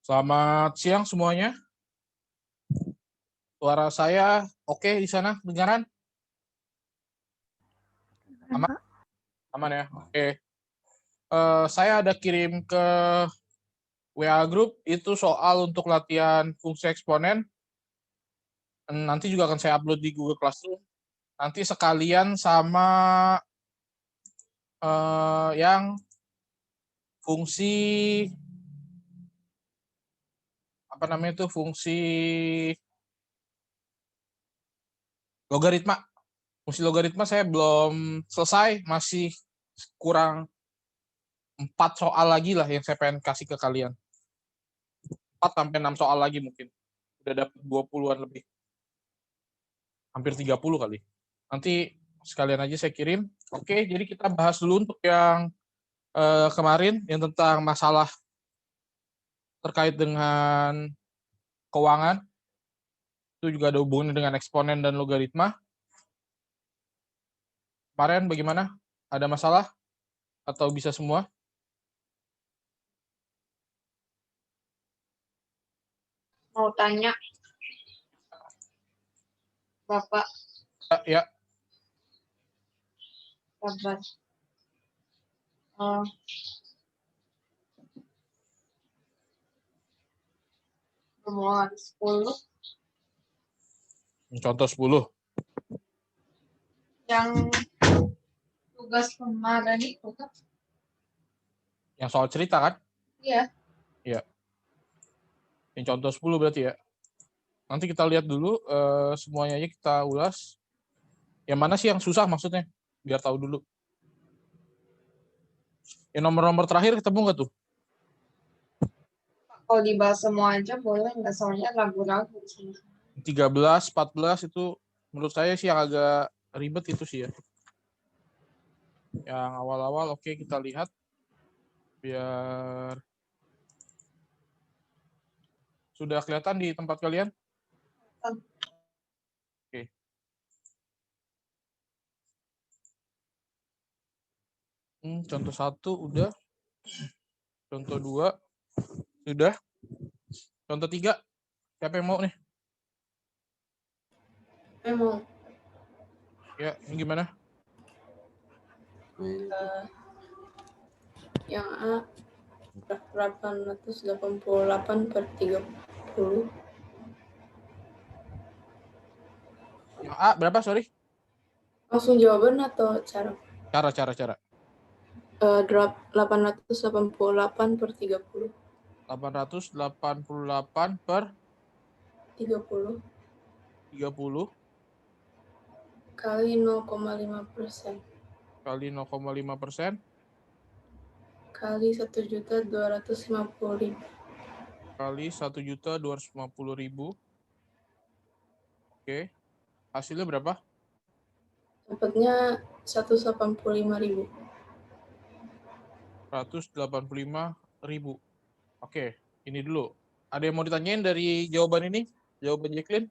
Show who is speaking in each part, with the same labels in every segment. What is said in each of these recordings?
Speaker 1: Selamat siang semuanya. Suara saya oke di sana, dengaran? Aman, aman ya. Oke. Saya ada kirim ke WA Group itu soal untuk latihan fungsi eksponen. Nanti juga akan saya upload di Google Classroom. Nanti sekalian sama yang fungsi apa namanya itu fungsi logaritma. Fungsi logaritma saya belum selesai, masih kurang 4 soal lagi lah yang saya pengen kasih ke kalian. 4 sampai 6 soal lagi mungkin. Udah dapat 20-an lebih. Hampir 30 kali. Nanti sekalian aja saya kirim. Oke, jadi kita bahas dulu untuk yang kemarin, yang tentang masalah terkait dengan keuangan. Itu juga ada hubungannya dengan eksponen dan logaritma. Kemarin bagaimana? Ada masalah? Atau bisa semua?
Speaker 2: Mau tanya, Bapak.
Speaker 1: Ya.
Speaker 2: Sabar. Permohonan 10.
Speaker 1: Contoh 10.
Speaker 2: Yang tugas kemarin itu kan?
Speaker 1: Yang soal cerita kan?
Speaker 2: Iya.
Speaker 1: Iya. Yang contoh 10 berarti ya. Nanti kita lihat dulu semuanya aja kita ulas. Yang mana sih yang susah maksudnya? Biar tahu dulu. Yang nomor-nomor terakhir ketemu nggak tuh?
Speaker 2: Kalau dibahas semua aja boleh nggak? Soalnya ragu-ragu sih.
Speaker 1: 13, 14 itu menurut saya sih yang agak ribet itu sih ya. Yang awal-awal oke, kita lihat. Biar sudah kelihatan di tempat kalian? Oke. Contoh 1 udah. Contoh 2 sudah. Contoh 3 siapa yang mau nih?
Speaker 2: Mau.
Speaker 1: Ya, ini gimana?
Speaker 3: Yang A 888/30.
Speaker 1: Yang A berapa, sorry?
Speaker 3: Langsung jawaban atau cara?
Speaker 1: Cara.
Speaker 3: 888/30.
Speaker 1: 888/30
Speaker 3: kali 0,5%
Speaker 1: kali 0,5%
Speaker 3: kali 1.250.000
Speaker 1: kali 1.250.000. Oke. Hasilnya berapa?
Speaker 3: Dapatnya 185.000.
Speaker 1: 185.000. Oke, ini dulu. Ada yang mau ditanyain dari jawaban ini? Jawaban Jacqueline?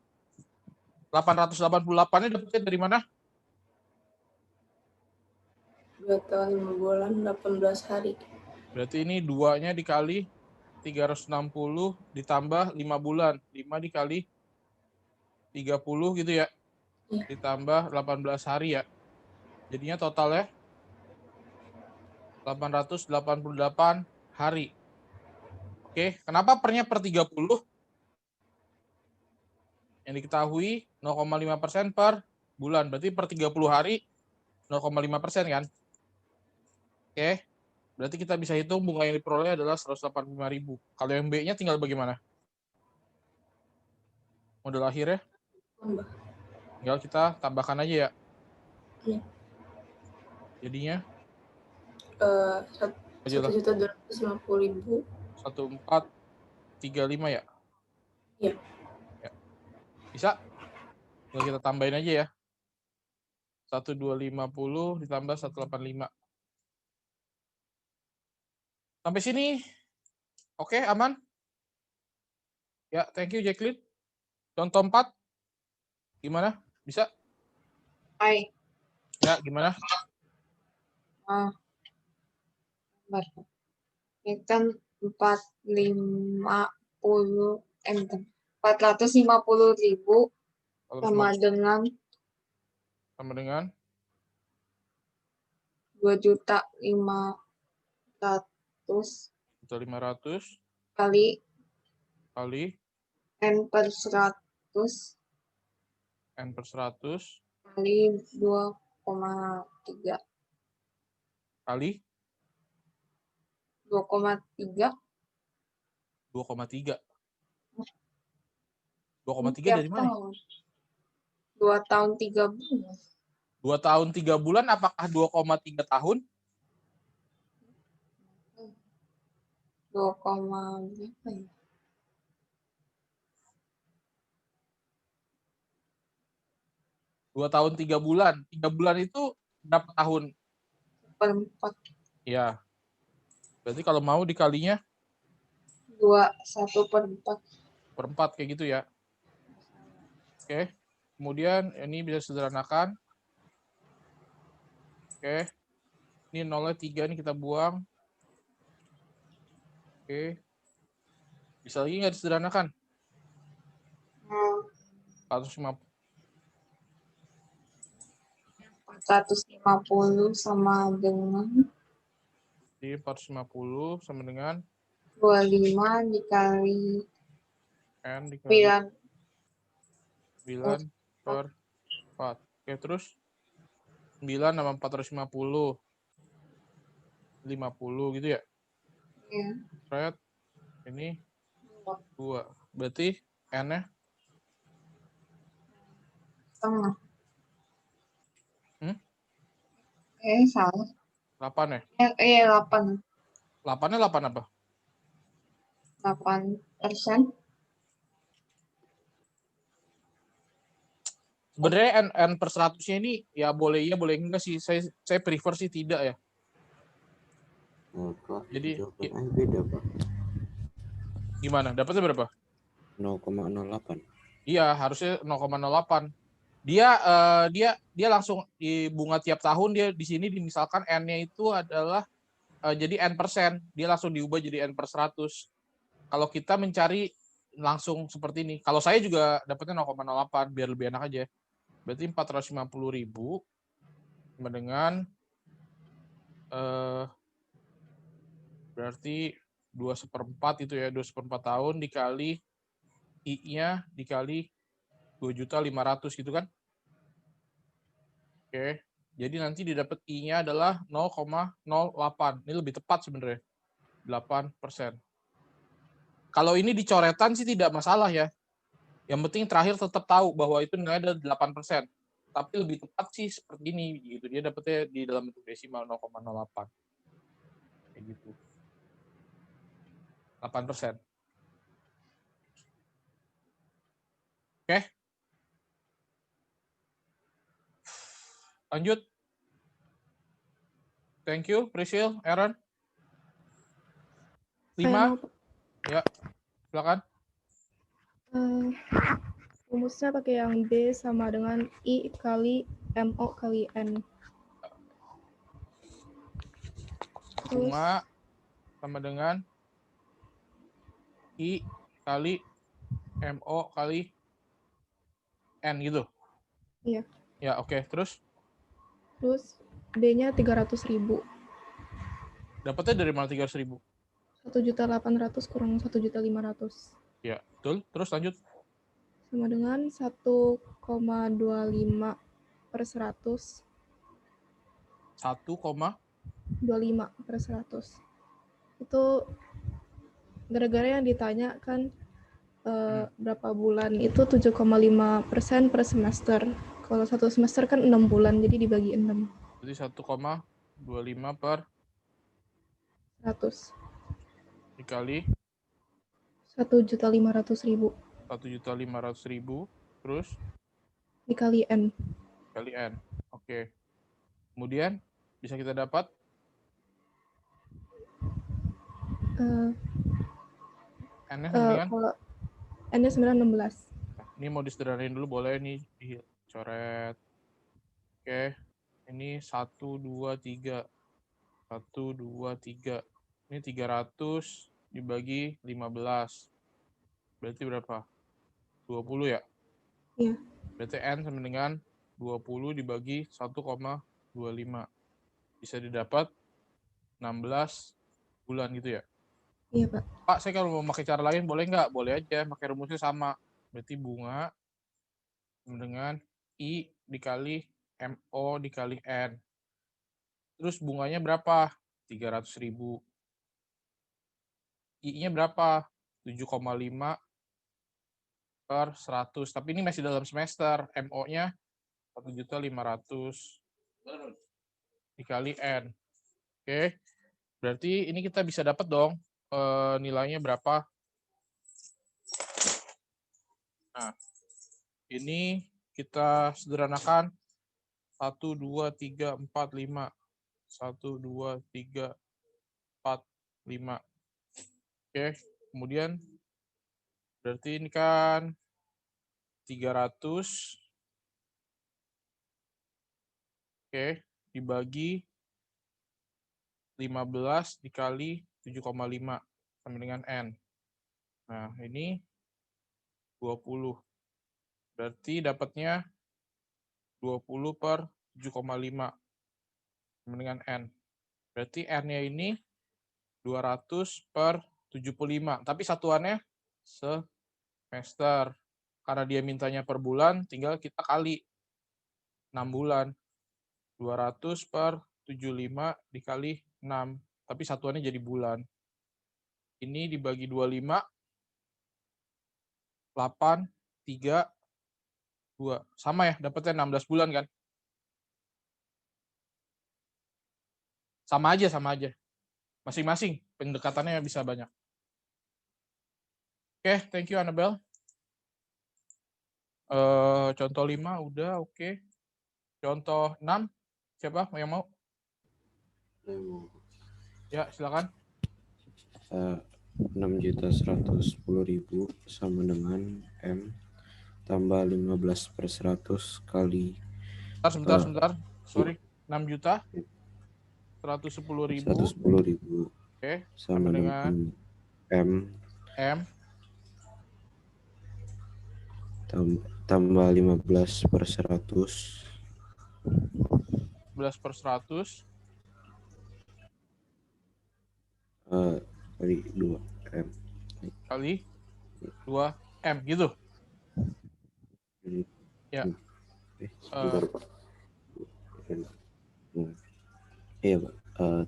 Speaker 1: 888-nya dapetnya dari mana?
Speaker 3: 2 tahun 5 bulan 18 hari.
Speaker 1: Berarti ini 2-nya dikali 360 ditambah 5 bulan. 5 dikali 30 gitu ya.
Speaker 3: Iya.
Speaker 1: Ditambah 18 hari ya. Jadinya totalnya 888 hari. Oke, kenapa pernya per 30? Yang diketahui 0,5% per bulan. Berarti per 30 hari 0,5% kan? Oke, berarti kita bisa hitung bunga yang diperoleh adalah 185.000. Kalau yang B-nya tinggal bagaimana? Modal akhirnya?
Speaker 3: Tambah.
Speaker 1: Tinggal kita tambahkan aja ya.
Speaker 3: Iya.
Speaker 1: Jadinya?
Speaker 3: 1.250.000.
Speaker 1: 1435 ya?
Speaker 3: Iya.
Speaker 1: Ya. Bisa? Tinggal kita tambahin aja ya. 1250 ditambah 185. Sampai sini oke, aman? Ya, thank you Jacqueline. Contoh 4 gimana? Bisa?
Speaker 2: Hai.
Speaker 1: Ya, gimana?
Speaker 2: Ini kan 45 450.000 sama
Speaker 1: 450
Speaker 2: dengan
Speaker 1: sama dengan
Speaker 2: 2.500.000
Speaker 1: 500
Speaker 2: kali
Speaker 1: kali
Speaker 2: N/100
Speaker 1: N/100
Speaker 2: kali 2,3.
Speaker 1: kali
Speaker 2: 2,3.
Speaker 1: 2,3.
Speaker 2: Ini
Speaker 1: 2,3
Speaker 2: tiap
Speaker 1: dari mana?
Speaker 2: tahun. 2 tahun 3 bulan.
Speaker 1: 2 tahun 3 bulan apakah 2,3 tahun?
Speaker 2: 2, berapa ya?
Speaker 1: 2 tahun 3 bulan. 3 bulan itu berapa tahun?
Speaker 2: 1/4.
Speaker 1: Ya. Berarti kalau mau dikalinya
Speaker 2: 1/4.
Speaker 1: per 4 kayak gitu ya. Oke. Kemudian ini bisa sederhanakan. Oke. Ini nolnya 3 nih kita buang. Oke. Bisa lagi nggak disederhanakan? 450
Speaker 2: 450 sama dengan
Speaker 1: 450 sama dengan
Speaker 2: 25 dikali
Speaker 1: N dikali
Speaker 2: 9.
Speaker 1: 9 per 4. Oke, terus 9 sama 450. 50 gitu ya.
Speaker 2: Ya,
Speaker 1: Right? Ini 2. Berarti N-nya
Speaker 2: setengah.
Speaker 1: hmm?
Speaker 2: Salah.
Speaker 1: 8 ya?
Speaker 2: 8.
Speaker 1: 8-nya 8 apa?
Speaker 2: 8%.
Speaker 1: Sebenarnya N/100-nya ini ya boleh iya boleh enggak sih. Saya prefer sih tidak ya.
Speaker 4: Kok
Speaker 1: Jadi
Speaker 4: jawaban beda, Pak.
Speaker 1: gimana? Dapatnya berapa?
Speaker 4: 0,08.
Speaker 1: Iya, harusnya 0,08. Dia langsung di bunga tiap tahun dia di sini misalkan N-nya itu adalah jadi N%. Dia langsung diubah jadi N/100. Kalau kita mencari langsung seperti ini. Kalau saya juga dapatnya 0,08 biar lebih enak aja. Berarti 450.000 sama dengan berarti 2/4 itu ya, 2/4 tahun dikali I-nya dikali 2.500.000 gitu kan. Oke. Jadi nanti didapat I-nya adalah 0,08. Ini lebih tepat sebenarnya. 8%. Kalau ini dicoretan sih tidak masalah ya. Yang penting terakhir tetap tahu bahwa itu nilainya ada 8%. Tapi lebih tepat sih seperti ini gitu. Dia dapatnya di dalam bentuk desimal 0,08. Kayak gitu. 8%. Oke. Lanjut. Thank you, Priscil, Aaron. 5. Ya, silakan.
Speaker 5: Rumusnya pakai yang B sama dengan I kali MO kali N. Terus
Speaker 1: Bunga sama dengan I kali MO kali N gitu.
Speaker 5: Iya.
Speaker 1: Ya, oke. Terus
Speaker 5: B-nya 300.000.
Speaker 1: dapatnya dari mana 300.000?
Speaker 5: 1.800.000 kurang 1.500.000.
Speaker 1: Ya, betul. Terus lanjut.
Speaker 5: Sama dengan 1,25 per 100.
Speaker 1: 1,25
Speaker 5: per 100. Itu gara-gara yang ditanya kan berapa bulan, itu 7,5% per semester. Kalau satu semester kan 6 bulan, jadi dibagi 6.
Speaker 1: Jadi 1,25 per
Speaker 5: 100.
Speaker 1: dikali
Speaker 5: 1.500.000.
Speaker 1: 1.500.000 terus
Speaker 5: Dikali N.
Speaker 1: kali N. Oke. Kemudian bisa kita dapat N-nya sama dengan
Speaker 5: Kalau N-nya 916.
Speaker 1: ini mau disederhanain dulu boleh nih dicoret. Oke. Ini 1 2 3. 1 2 3. Ini 300 dibagi 15. Berarti berapa? 20 ya?
Speaker 5: Iya.
Speaker 1: Berarti N sama dengan 20 dibagi 1,25. Bisa didapat 16 bulan gitu ya?
Speaker 5: Iya, Pak.
Speaker 1: Pak, saya kalau mau pakai cara lain boleh nggak? Boleh aja, pakai rumusnya sama. Berarti bunga sama dengan I dikali MO dikali N. Terus bunganya berapa? 300.000. I-nya berapa? 7,5 per 100. Tapi ini masih dalam semester. MO-nya 1.500.000 dikali N. Oke. Berarti ini kita bisa dapat dong nilainya berapa. Nah, ini kita sederhanakan 1, 2, 3, 4, 5. 1, 2, 3, 4, 5. Oke, kemudian berarti ini kan 300. Oke, dibagi 15 dikali 7,5 sama dengan N. Nah, ini 20. Berarti dapatnya 20 per 7,5 sama dengan N. Berarti N-nya ini 200 per 75. Tapi satuannya semester. Karena dia mintanya per bulan, tinggal kita kali 6 bulan. 200 per 75 dikali 6. Tapi satuannya jadi bulan. Ini dibagi 25, 8, 3, 2. Sama ya, dapatnya 16 bulan kan? Sama aja, sama aja. Masing-masing pendekatannya bisa banyak. Oke, thank you Annabelle. Contoh 5 udah, oke. Contoh 6, siapa yang mau? Ya, silakan.
Speaker 4: 6.110.000 sama dengan M tambah 15 per 100 kali
Speaker 1: Sebentar. Sorry, 6 juta 110.000.
Speaker 4: 110.000
Speaker 1: Oke,
Speaker 4: sama dengan M tambah 15 per 100
Speaker 1: 11 per 100
Speaker 4: kali 2 M
Speaker 1: kali 2 M gitu. Ya.
Speaker 4: Sebentar, Pak. Iya, Pak.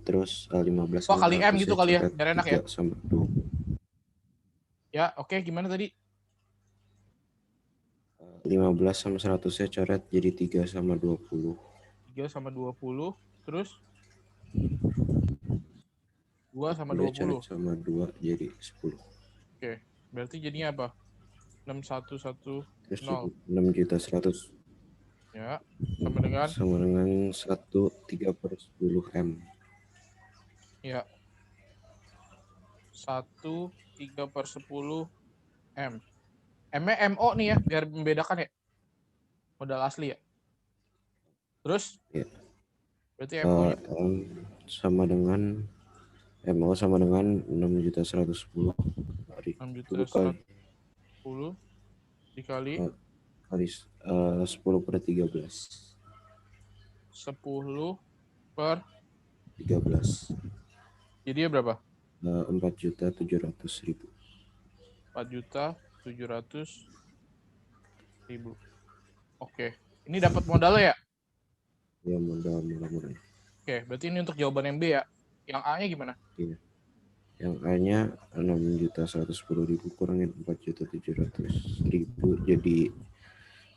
Speaker 4: Terus 15
Speaker 1: Oh,
Speaker 4: sama
Speaker 1: kali M
Speaker 4: 100
Speaker 1: gitu kali ya,
Speaker 4: coret
Speaker 1: biar enak ya.
Speaker 4: 3 sama 2.
Speaker 1: Ya, oke, gimana tadi?
Speaker 4: 15 sama 100-nya coret jadi 3 sama 20.
Speaker 1: 3 sama 20, terus 2 sama
Speaker 4: 3 coret
Speaker 1: 20.
Speaker 4: sama 2 jadi 10.
Speaker 1: Oke, berarti jadinya apa? 611
Speaker 4: Terus
Speaker 1: 0.
Speaker 4: 6.100.000
Speaker 1: Ya, sama dengan
Speaker 4: 1 3 per 10 M.
Speaker 1: ya 1 3 per 10 M. M-nya MO nih ya, biar membedakan ya. Modal asli ya. Terus?
Speaker 4: Ya.
Speaker 1: Berarti MO-nya
Speaker 4: Sama dengan MO sama dengan 6.110
Speaker 1: 6.110 dikali
Speaker 4: kali 10 per 13.
Speaker 1: 10 per
Speaker 4: 13.
Speaker 1: Jadinya berapa?
Speaker 4: 4.700.000.
Speaker 1: 4.700.000. Oke. Ini dapat modalnya ya?
Speaker 4: Ya, modal murah-murah.
Speaker 1: Oke, berarti ini untuk jawaban yang B ya. Yang A-nya gimana?
Speaker 4: Iya. Yang A-nya 6.110.000 kurangin 4.700.000 jadi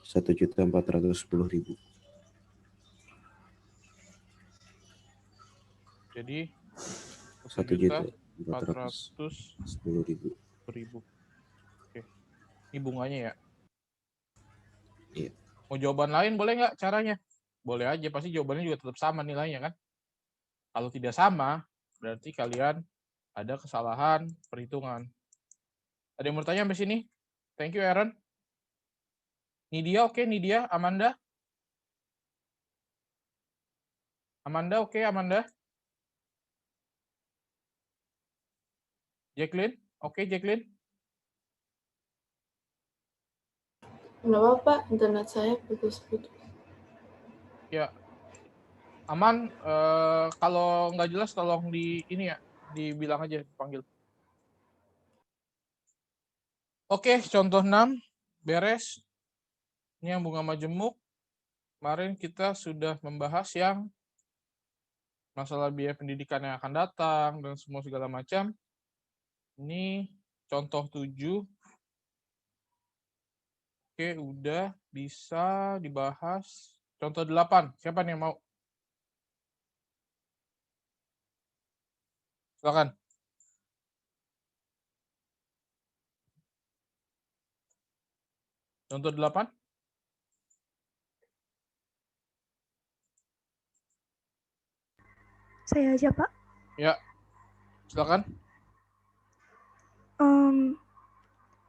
Speaker 4: 1.410.000.
Speaker 1: Jadi
Speaker 4: 1.410.000.
Speaker 1: Oke. Ini bunganya ya.
Speaker 4: Iya.
Speaker 1: Mau jawaban lain boleh nggak caranya? Boleh aja, pasti jawabannya juga tetap sama nilainya kan. Kalau tidak sama, berarti kalian ada kesalahan perhitungan. Ada yang mau tanya sampai sini? Thank you, Aaron. Nidia, oke, Nidia, Amanda. Amanda, oke, Amanda. Jacqueline, oke, Jacqueline.
Speaker 3: Nggak apa-apa, internet saya putus-putus.
Speaker 1: Ya, aman. Kalau nggak jelas tolong ini ya, dibilang aja, panggil. Oke, contoh 6 beres. Ini yang bunga majemuk. Kemarin kita sudah membahas yang masalah biaya pendidikan yang akan datang dan semua segala macam. Ini contoh 7. Oke, udah bisa dibahas. Contoh 8. Siapa nih yang mau? Silakan. Contoh 8.
Speaker 5: Saya aja, Pak.
Speaker 1: Ya, silakan.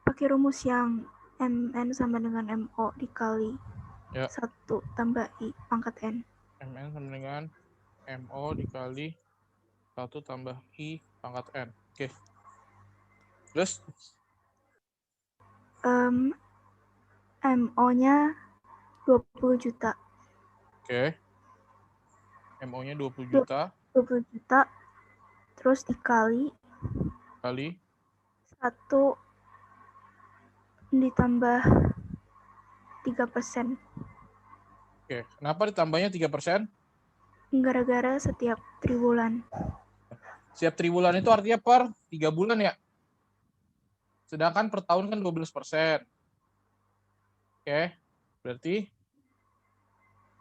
Speaker 5: Pakai rumus yang MN sama dengan MO dikali
Speaker 1: Ya.
Speaker 5: 1 tambah I pangkat N.
Speaker 1: MN sama dengan MO dikali 1 tambah I pangkat N. Oke. Terus?
Speaker 5: MO-nya 20 juta.
Speaker 1: Oke. MO-nya 20 juta.
Speaker 5: 20 juta. Terus dikali
Speaker 1: Kali
Speaker 5: 1 ditambah 3%.
Speaker 1: Oke. Kenapa ditambahnya 3%?
Speaker 5: Gara-gara setiap triwulan.
Speaker 1: Setiap triwulan itu artinya per 3 bulan ya. Sedangkan per tahun kan 12%. Oke. Berarti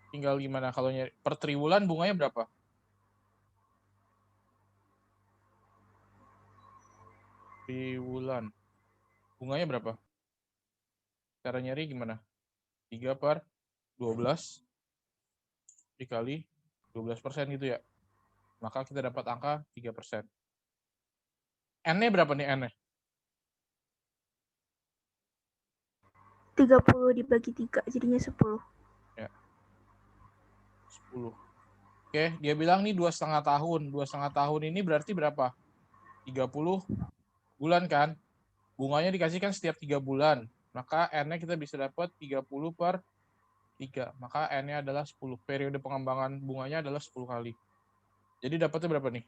Speaker 1: tinggal gimana kalau nyari per triwulan bunganya berapa? Triwulan. Bunganya berapa? Cara nyari gimana? 3 per 12 dikali 12% gitu ya. Maka kita dapat angka 3%. N-nya berapa nih N-nya?
Speaker 5: 30 dibagi 3 jadinya 10.
Speaker 1: Ya. 10. Oke, dia bilang nih 2,5 tahun. 2,5 tahun ini berarti berapa? 30 bulan kan? Bunganya dikasihkan setiap 3 bulan. Maka N-nya kita bisa dapat 30 per 3. Maka N-nya adalah 10. Periode pengembangan bunganya adalah 10 kali. Jadi dapatnya berapa nih?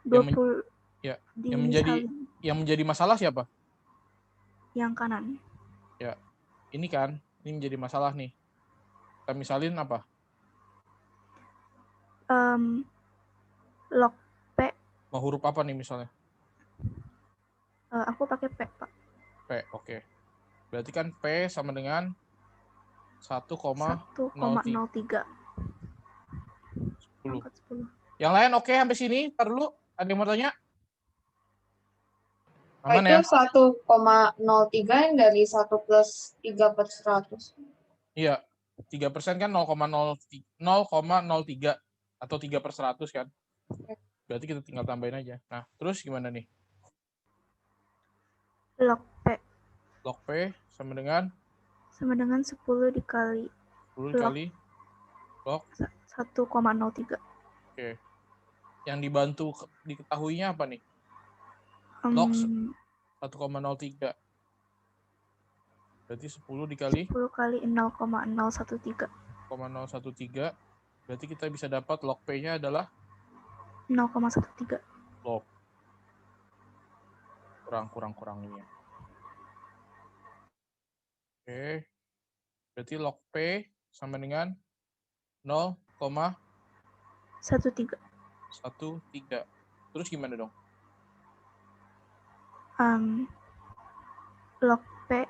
Speaker 5: 20
Speaker 1: yang menjadi masalah siapa?
Speaker 5: Yang kanan.
Speaker 1: Ya, ini kan. Ini menjadi masalah nih. Kita misalin apa?
Speaker 5: Log P.
Speaker 1: Mau huruf apa nih misalnya?
Speaker 5: Aku pakai P, Pak.
Speaker 1: P, oke. Berarti kan P sama dengan 1,03.
Speaker 5: 1,03.
Speaker 1: 10.
Speaker 5: Angkat 10.
Speaker 1: Yang lain oke sampai sini? Ntar dulu. Ada yang mau tanya? Aman
Speaker 2: Itu
Speaker 1: ya?
Speaker 2: 1,03 yang dari 1 plus 3 per 100.
Speaker 1: Iya. 3% kan 0,03 atau 3 per 100 kan? Berarti kita tinggal tambahin aja. Nah, terus gimana nih?
Speaker 5: Log P.
Speaker 1: Log P sama dengan?
Speaker 5: Sama dengan 10 dikali
Speaker 1: 10 dikali log
Speaker 5: 1,03.
Speaker 1: Oke. Yang dibantu diketahuinya apa nih? Log 1,03. Berarti 10 dikali
Speaker 5: 10 kali 0,013.
Speaker 1: 0,013. Berarti kita bisa dapat log P-nya adalah
Speaker 5: 0,13.
Speaker 1: log. Kurang ini ya. Oke. Berarti log P sama dengan 0,13. Terus gimana dong?
Speaker 5: Log P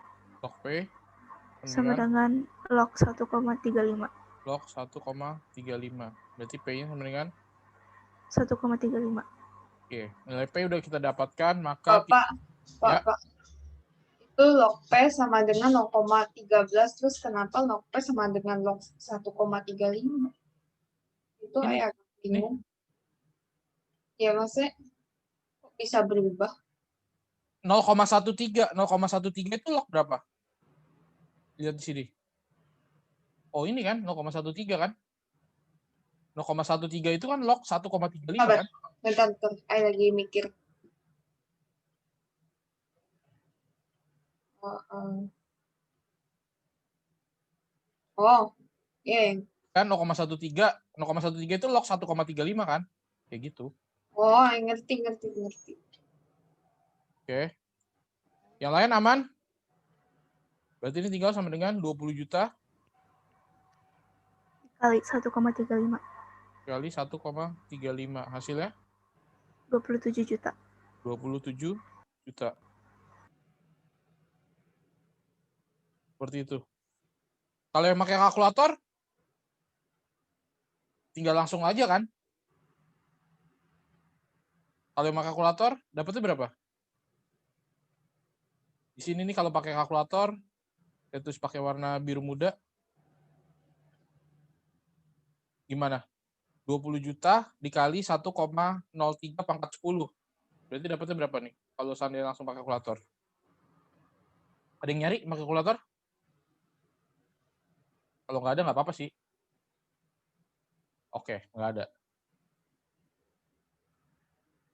Speaker 1: sama
Speaker 5: dengan log 1,35.
Speaker 1: Log 1,35. Berarti P-nya sama dengan
Speaker 5: 1,35.
Speaker 1: Oke, nilai P udah kita dapatkan, maka
Speaker 2: Pak. Itu log P sama dengan 0,13, terus kenapa log P sama dengan log 1,35? Itu agak bingung. Ya maksudnya bisa berubah.
Speaker 1: 0,13 itu log berapa? Lihat di sini. Oh, ini kan 0,13 kan? 0,13 itu kan log 1,35 kan?
Speaker 2: Bentar, saya lagi mikir. Oh, iya.
Speaker 1: Kan 0,13 itu log 1,35 kan? Kayak gitu.
Speaker 2: Oh, ngerti.
Speaker 1: Oke. Yang lain aman? Berarti ini tinggal sama dengan 20 juta
Speaker 5: Kali 1,35.
Speaker 1: kali 1,35. Hasilnya
Speaker 5: 27 juta.
Speaker 1: 27 juta. Seperti itu. Kalau yang pakai kalkulator, tinggal langsung aja kan? Kalau yang pakai kalkulator, dapatnya berapa? Di sini nih kalau pakai kalkulator, terus pakai warna biru muda, gimana? 20 juta dikali 1,03 pangkat 10. Berarti dapatnya berapa nih? Kalau seandainya langsung pakai kalkulator. Ada yang nyari pakai kalkulator? Kalau nggak ada, nggak apa-apa sih. Oke, nggak ada.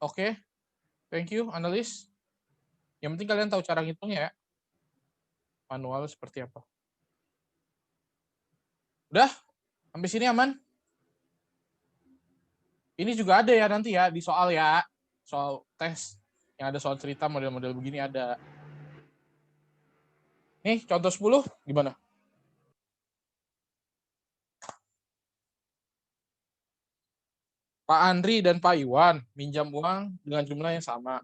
Speaker 1: Oke, thank you, analis. Yang penting kalian tahu cara ngitungnya ya. Manual seperti apa. Udah? Sampai sini aman? Ini juga ada ya nanti ya, di soal ya. Soal tes. Yang ada soal cerita model-model begini ada. Nih, contoh 10, gimana? Pak Andri dan Pak Iwan minjam uang dengan jumlah yang sama.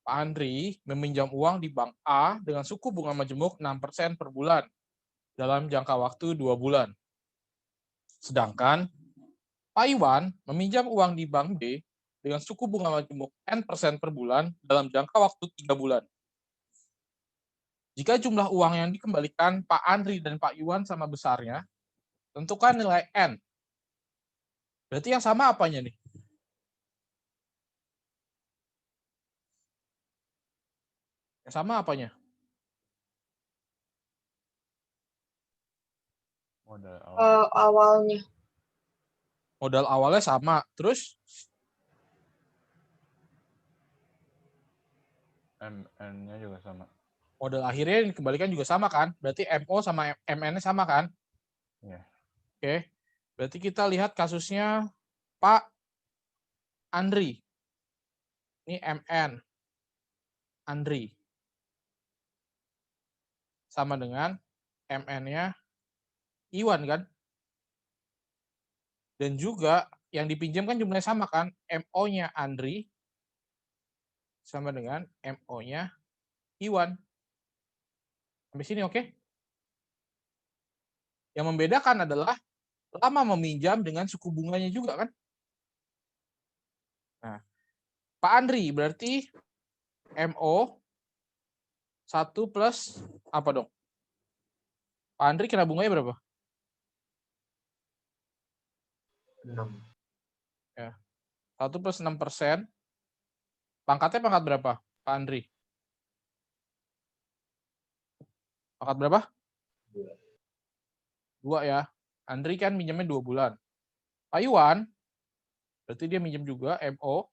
Speaker 1: Pak Andri meminjam uang di Bank A dengan suku bunga majemuk 6% per bulan dalam jangka waktu 2 bulan. Sedangkan Pak Iwan meminjam uang di Bank B dengan suku bunga majemuk N% per bulan dalam jangka waktu 3 bulan. Jika jumlah uang yang dikembalikan Pak Andri dan Pak Iwan sama besarnya, tentukan nilai N. Berarti yang sama apanya nih? Yang sama apanya?
Speaker 2: Awalnya.
Speaker 1: Modal awalnya sama. Terus
Speaker 6: MN-nya juga sama.
Speaker 1: modal akhirnya yang dikembalikan juga sama kan? Berarti MO sama MN-nya sama kan?
Speaker 6: Iya.
Speaker 1: Oke. Berarti kita lihat kasusnya Pak Andri. Ini MN. Andri. Sama dengan MN-nya Iwan kan? Dan juga yang dipinjamkan jumlahnya sama kan? MO-nya Andri sama dengan MO-nya Iwan. Sampai sini oke? Yang membedakan adalah lama meminjam dengan suku bunganya juga kan? Nah, Pak Andri berarti MO 1 plus apa dong? Pak Andri kena bunganya berapa?
Speaker 6: 6.
Speaker 1: Ya. 1 plus 6%. Pangkatnya pangkat berapa, Pak Andri? Pangkat berapa? 2 ya. Andri kan minjamnya 2 bulan. Pak Iwan, berarti dia minjem juga MO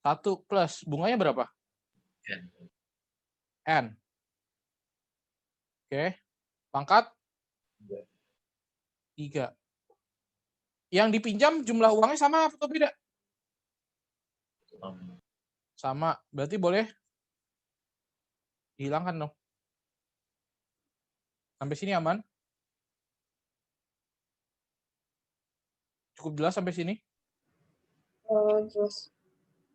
Speaker 1: 1 plus bunganya berapa? N. Oke. Pangkat 3. Yang dipinjam jumlah uangnya sama atau beda? Sama. Berarti boleh dihilangkan dong. Sampai sini aman? Cukup jelas sampai sini?
Speaker 2: Terus.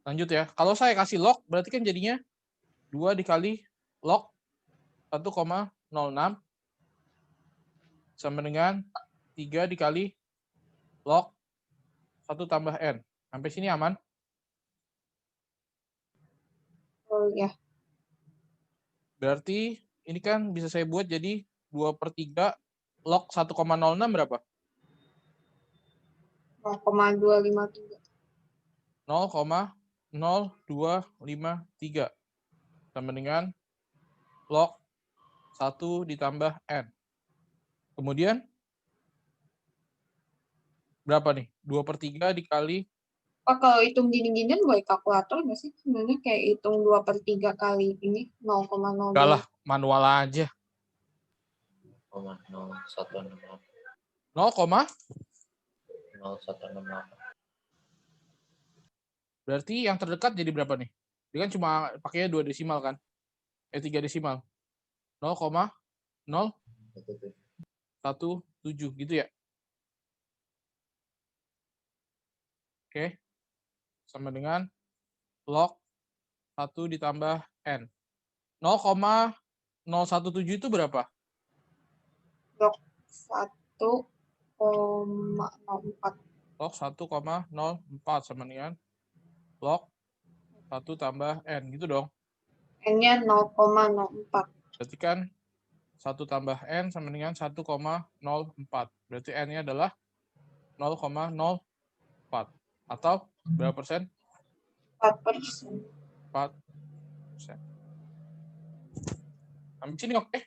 Speaker 1: Lanjut ya. Kalau saya kasih log, berarti kan jadinya 2 dikali log 1,06 sama dengan 3 dikali log 1 tambah N. Sampai sini aman?
Speaker 2: Oh ya.
Speaker 1: Berarti ini kan bisa saya buat jadi 2/3 log 1,06 berapa?
Speaker 2: 0,253.
Speaker 1: 0,0253 sama dengan log 1 ditambah N. Kemudian berapa nih? 2/3 dikali
Speaker 2: Pak, kalau hitung gini-ginian boleh kalkulator nggak sih? Sebenarnya kayak hitung 2/3 kali ini 0,02.
Speaker 1: Enggak lah, manual aja.
Speaker 7: 0,0168.
Speaker 1: 0,
Speaker 7: 0168.
Speaker 1: berarti yang terdekat jadi berapa nih? Dia kan cuma pakainya 2 desimal kan? 3 desimal. 0,017 gitu ya? Oke. Sama dengan log 1 ditambah N. 0,017 itu berapa?
Speaker 2: Log 1,04.
Speaker 1: Log 1,04 sama dengan log 1 tambah N. Gitu dong.
Speaker 2: N-nya 0,04.
Speaker 1: Berarti kan 1 tambah N sama dengan 1,04. Berarti N-nya adalah 0,04. Atau berapa persen?
Speaker 2: 4%.
Speaker 1: 4%. Sampai sini oke?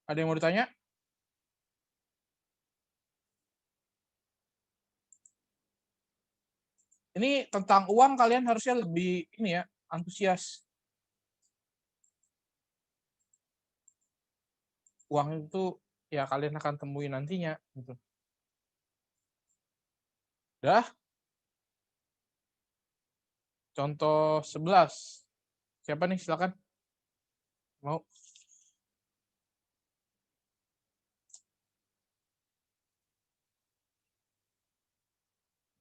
Speaker 1: Ada yang mau ditanya? Ini tentang uang kalian harusnya lebih ini ya, antusias. Uang itu ya kalian akan temui nantinya gitu. Udah? Contoh 11. Siapa nih? Silakan. Mau?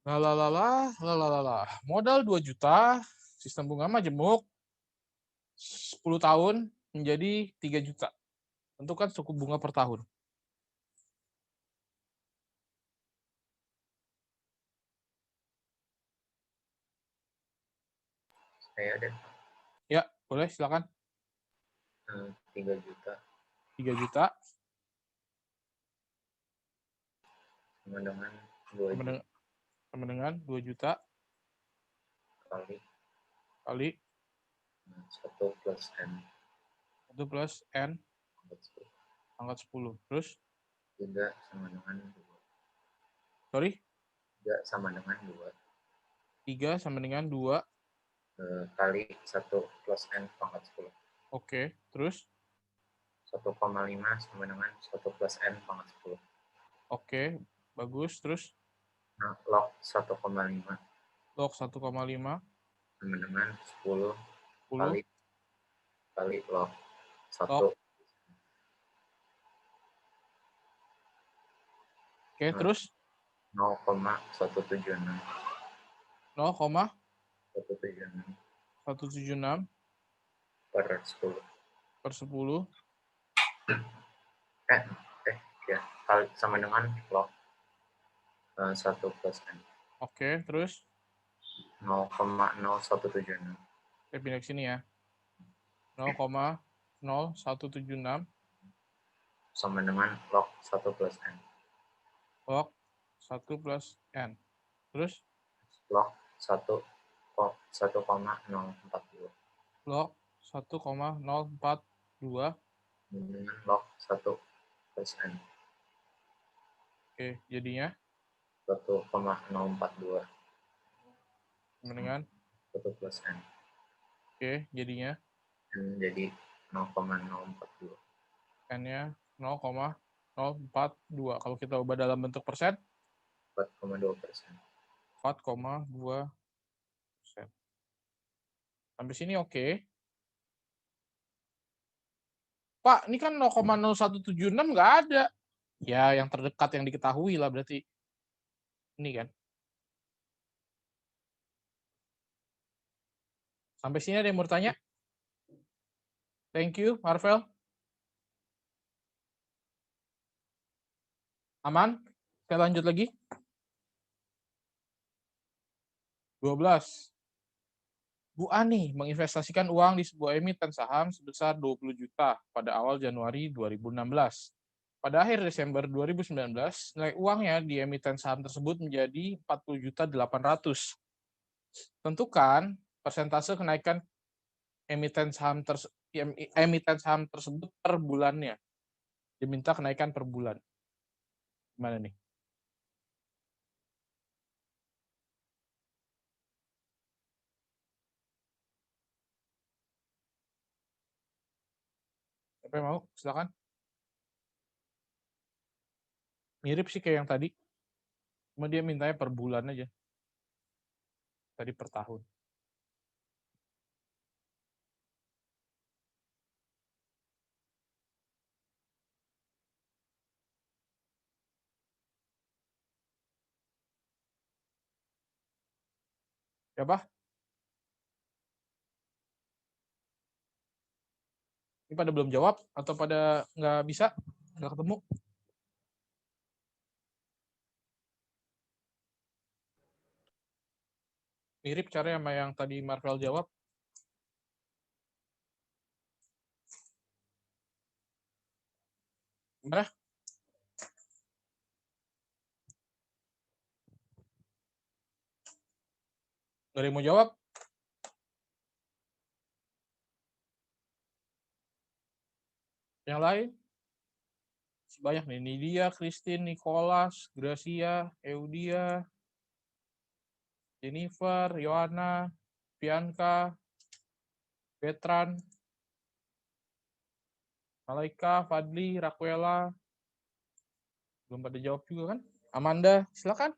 Speaker 1: Lalalala. Modal 2 juta, sistem bunga majemuk, 10 tahun menjadi 3 juta. Tentukan suku bunga per tahun.
Speaker 7: Saya ada
Speaker 1: Ya, boleh silakan.
Speaker 7: 3 juta
Speaker 1: 3 juta
Speaker 7: sama dengan 2 juta
Speaker 1: sama dengan 2 juta
Speaker 7: kali
Speaker 1: kali
Speaker 7: 1 plus N
Speaker 1: 1 plus N
Speaker 7: pangkat 10.
Speaker 1: pangkat 10. Terus,
Speaker 7: 3 sama dengan 2.
Speaker 1: sorry,
Speaker 7: 3 sama dengan 2
Speaker 1: 3 sama dengan 2.
Speaker 7: Kali 1 plus N pangkat 10.
Speaker 1: Oke, terus,
Speaker 7: 1,5 sama dengan 1 plus N pangkat 10.
Speaker 1: oke, bagus. Terus,
Speaker 7: Nah, log 1,5
Speaker 1: log 1,5
Speaker 7: sama dengan 10
Speaker 1: 10
Speaker 7: kali log 1.
Speaker 1: log. Oke, terus
Speaker 7: 0,176
Speaker 1: 0,176
Speaker 7: per 10.
Speaker 1: per 10
Speaker 7: Ya, kali sama dengan log 1 plus N.
Speaker 1: Oke, terus
Speaker 7: 0,0176
Speaker 1: saya pindah ke sini ya. 0,0176
Speaker 7: sama dengan log 1 plus N.
Speaker 1: log 1 plus N. Terus
Speaker 7: Log 1,042
Speaker 1: log 1,042
Speaker 7: dengan log 1 plus N.
Speaker 1: Oke, jadinya
Speaker 7: 1,042
Speaker 1: sama dengan
Speaker 7: 1 plus N.
Speaker 1: oke, jadinya
Speaker 7: N jadi 0,042.
Speaker 1: N-nya 0,042. Kalau kita ubah dalam bentuk persen,
Speaker 7: 4,2%.
Speaker 1: 4,2%. Sampai sini oke. Pak, ini kan 0,0176 nggak ada. Ya, yang terdekat yang diketahui lah berarti. Ini kan. Sampai sini ada yang mau tanya? Thank you, Marvel. Aman? Saya lanjut lagi. 12. Bu Ani menginvestasikan uang di sebuah emiten saham sebesar 20 juta pada awal Januari 2016. Pada akhir Desember 2019, nilai uangnya di emiten saham tersebut menjadi 40.800.000. Tentukan persentase kenaikan emiten saham tersebut per bulannya. Diminta kenaikan per bulan. Gimana nih? Siapa yang mau? Silakan. Mirip sih kayak yang tadi. Cuma dia mintanya per bulan aja. Tadi per tahun. Siapa? Ini pada belum jawab atau pada nggak bisa? Nggak ketemu? Mirip cara sama yang tadi Marvel jawab. Gimana? Nggak ada yang mau jawab? Yang lain? Banyak nih. Nidia, Christine, Nicholas, Gracia, Eudia, Jennifer, Yohana, Bianca, Betran, Malaika, Fadli, Raquela. Belum pada jawab juga kan? Amanda, silakan.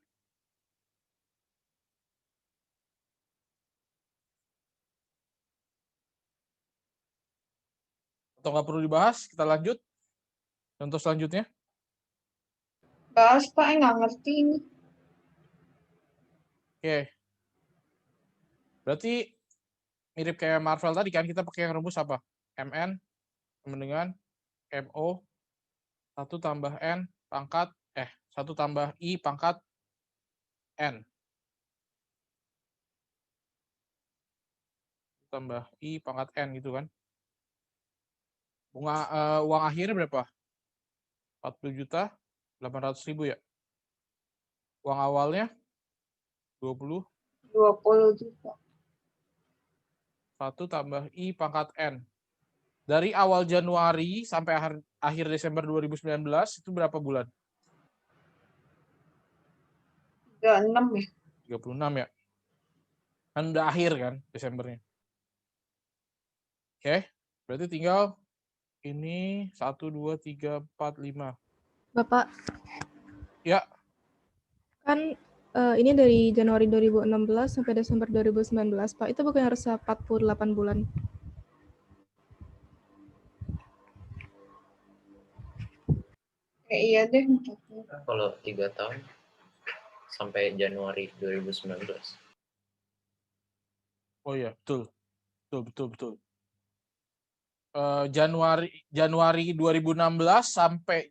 Speaker 1: Atau nggak perlu dibahas? Kita lanjut. Contoh selanjutnya.
Speaker 2: Bahas Pak, nggak ngerti ini.
Speaker 1: Oke. Berarti mirip kayak Marvel tadi kan, kita pakai yang rumus apa? MN sama dengan MO 1 tambah N pangkat 1 tambah I pangkat N. Tambah I pangkat N gitu kan. Uang akhirnya berapa? 40.800.000 ya. Uang awalnya 20.
Speaker 2: 20 juta.
Speaker 1: 1 tambah I pangkat N. Dari awal Januari sampai akhir Desember 2019 itu berapa bulan?
Speaker 2: 36 ya.
Speaker 1: 36 ya. Kan udah akhir kan Desembernya. Oke, berarti tinggal ini 1, 2, 3, 4, 5.
Speaker 5: Bapak,
Speaker 1: Ya,
Speaker 5: kan ini dari Januari 2016 sampai Desember 2019, Pak. Itu bukan harus 48 bulan.
Speaker 2: Iya deh.
Speaker 7: Kalau 3 tahun sampai Januari 2019.
Speaker 1: oh iya, betul. Januari 2016 sampai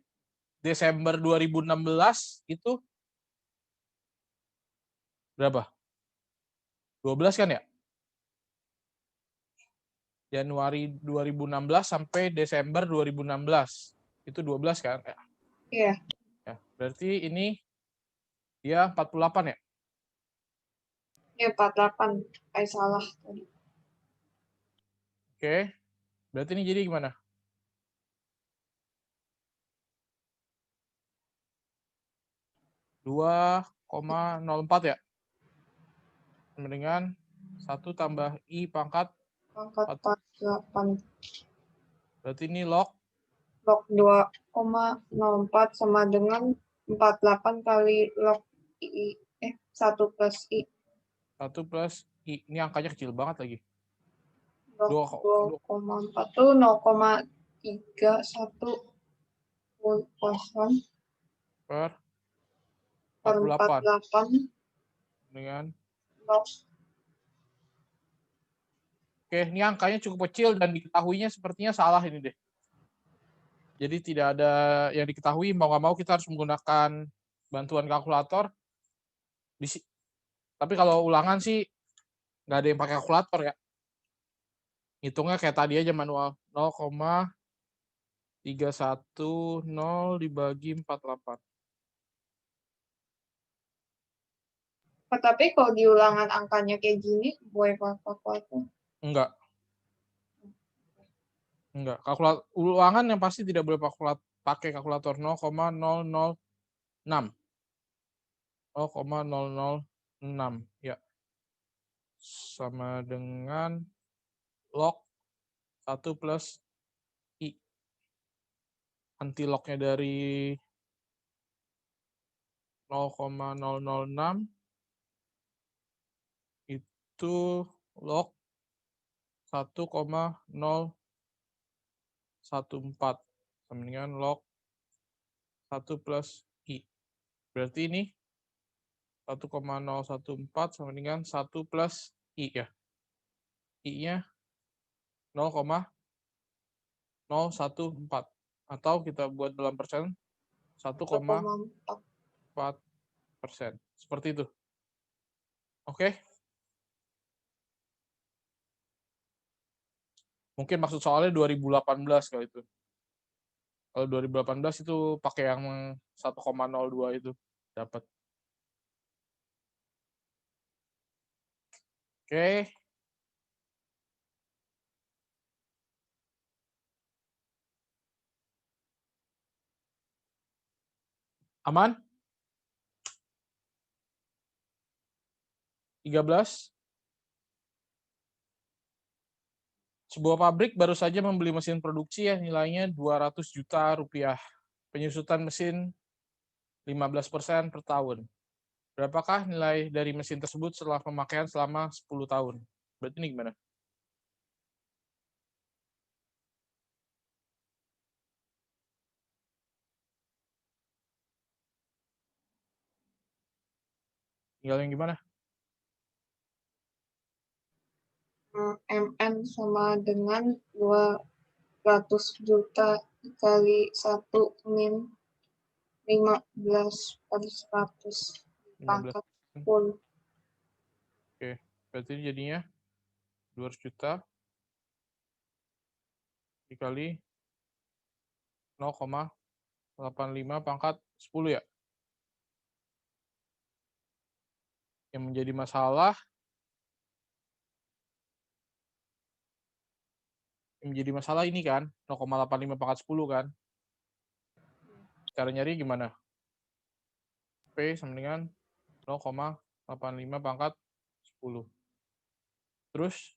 Speaker 1: Desember 2016 itu berapa? 12 kan ya? Januari 2016 sampai Desember 2016. Itu 12 kan?
Speaker 2: Iya.
Speaker 1: Ya, berarti ini dia 48 ya?
Speaker 2: Ya 48. Kayak salah tadi.
Speaker 1: Oke. Berarti ini jadi gimana? 2,04 ya? Sama dengan 1 tambah I pangkat
Speaker 2: Pangkat 48.
Speaker 1: berarti ini log
Speaker 2: 2,04 sama dengan 48 kali log I. 1 plus I.
Speaker 1: 1 plus I. Ini angkanya kecil banget lagi.
Speaker 2: Log 2,4 tuh 0,31
Speaker 1: per 48
Speaker 2: 48
Speaker 1: dengan
Speaker 2: log.
Speaker 1: Oke, ini angkanya cukup kecil dan diketahuinya sepertinya salah ini deh. Jadi tidak ada yang diketahui, mau nggak mau kita harus menggunakan bantuan kalkulator. Tapi kalau ulangan sih nggak ada yang pakai kalkulator ya. Hitungnya kayak tadi aja manual. 0,310 dibagi 48.
Speaker 2: Tapi kalau di ulangan angkanya kayak gini, boleh pakai kalkulator?
Speaker 1: Enggak. Ulangan yang pasti tidak boleh pakai kalkulator. 0,0000 0,006 ya. Sama dengan log 1 plus I. Anti-lognya dari 0,006 itu log 1,014 sama dengan log 1 plus I. Berarti ini 1,014 sama dengan 1 plus I ya. I-nya 0,014. Atau kita buat dalam persen 1,4%.
Speaker 2: 1,4.
Speaker 1: Seperti itu. Oke? Mungkin maksud soalnya 2018 kalau itu. Kalau 2018 itu pakai yang 1,02 itu dapat. Oke. Aman? 13. Sebuah pabrik baru saja membeli mesin produksi yang nilainya 200 juta rupiah. Penyusutan mesin 15% per tahun. Berapakah nilai dari mesin tersebut setelah pemakaian selama 10 tahun? Berarti ini gimana? Tinggal yang gimana?
Speaker 2: MN sama dengan 200 juta dikali 1 min 15 per 100 pangkat 10.
Speaker 1: Oke, berarti jadinya 200 juta dikali 0,85 pangkat 10 ya. Yang menjadi masalah ini kan 0,85 pangkat 10 kan. Cara nyari gimana? P sama dengan 0,85 pangkat 10. Terus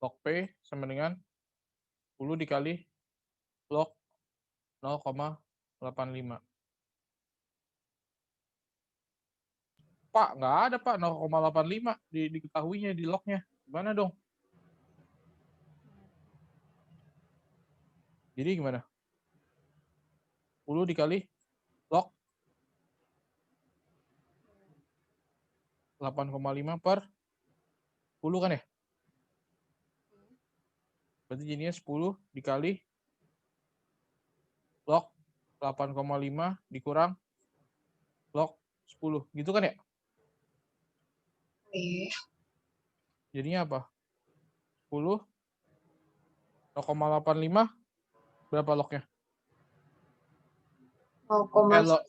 Speaker 1: log P sama dengan 10 dikali log 0,85. Pak, nggak ada Pak 0,85 diketahuinya di lognya. Gimana dong? Jadi gimana? 10 dikali log 8,5 per 10 kan ya? Berarti jadinya 10 dikali log 8,5 dikurang log 10. Gitu kan ya? Jadinya apa? 10 0,85 berapa lognya?
Speaker 2: 0,9.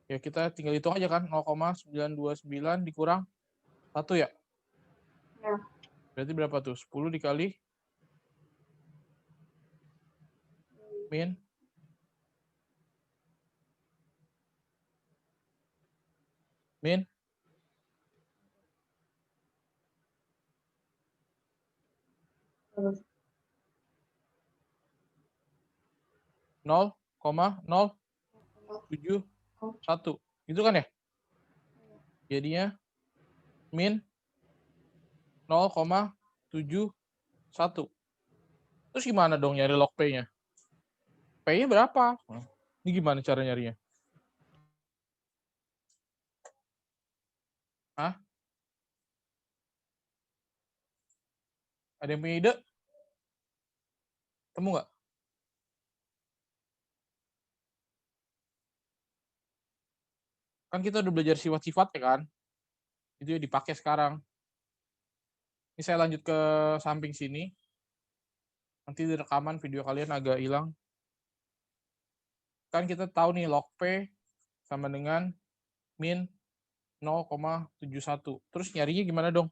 Speaker 1: Ya kita tinggal hitung aja kan 0,929 dikurang 1 ya?
Speaker 2: Ya.
Speaker 1: Berarti berapa tuh? 10 dikali min 0,071. Gitu kan ya? Jadinya min 0,71. Terus gimana dong nyari log P-nya? P-nya berapa? Ini gimana cara nyarinya? Hah? Ada yang punya ide? Temu nggak? Kan kita udah belajar sifat-sifat ya kan? Itu ya dipakai sekarang. Ini saya lanjut ke samping sini. Nanti di rekaman video kalian agak hilang. Kan kita tahu nih log P sama dengan min 0,71. Terus nyarinya gimana dong?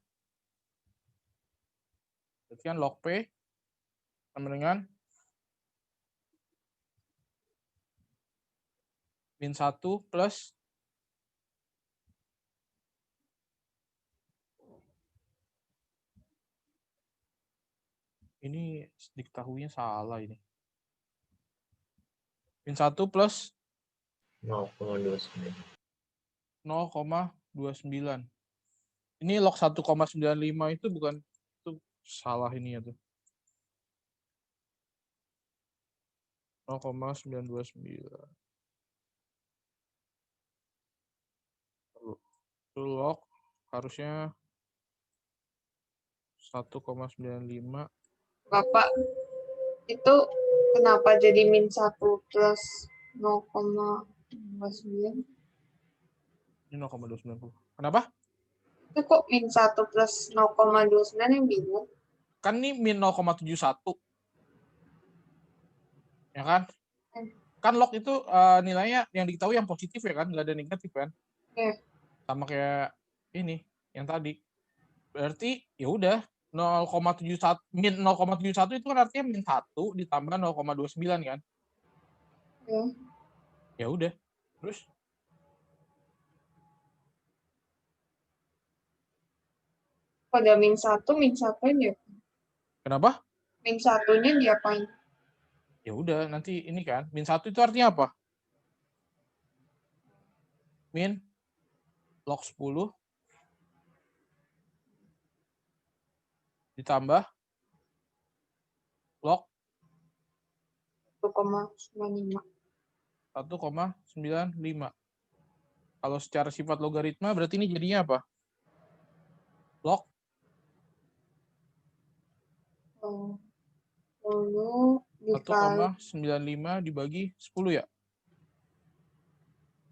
Speaker 1: Berarti kan log P sama dengan min 1 plus ini diketahuinya salah ini. Min 1 plus
Speaker 7: 0,29.
Speaker 1: 0,29. Ini log 1,95 itu bukan, itu salah ini ya tuh. 0,929. Itu log harusnya 1,95.
Speaker 2: Bapak, itu kenapa jadi min 1 plus 0,29?
Speaker 1: Ini 0,290. Kenapa?
Speaker 2: Itu kok min 1 plus 0,29 yang bingung?
Speaker 1: Kan ini min 0,71. Ya kan? Kan log itu nilainya yang diketahui yang positif ya kan, nggak ada negatif kan?
Speaker 2: Iya.
Speaker 1: Sama kayak ini yang tadi. Berarti ya udah 0,71 min 0,71 itu kan artinya min 1 ditambah 0,29 kan?
Speaker 2: Ya.
Speaker 1: Ya udah. Terus
Speaker 2: Pada min 1 ya?
Speaker 1: kenapa?
Speaker 2: Min 1-nya diapain?
Speaker 1: Ya udah nanti ini kan min 1 itu artinya apa? Min log 10 ditambah log
Speaker 2: 1,95.
Speaker 1: 1,95. Kalau secara sifat logaritma berarti ini jadinya apa? Log
Speaker 2: Lalu dikali.
Speaker 1: 1,95 dibagi 10 ya?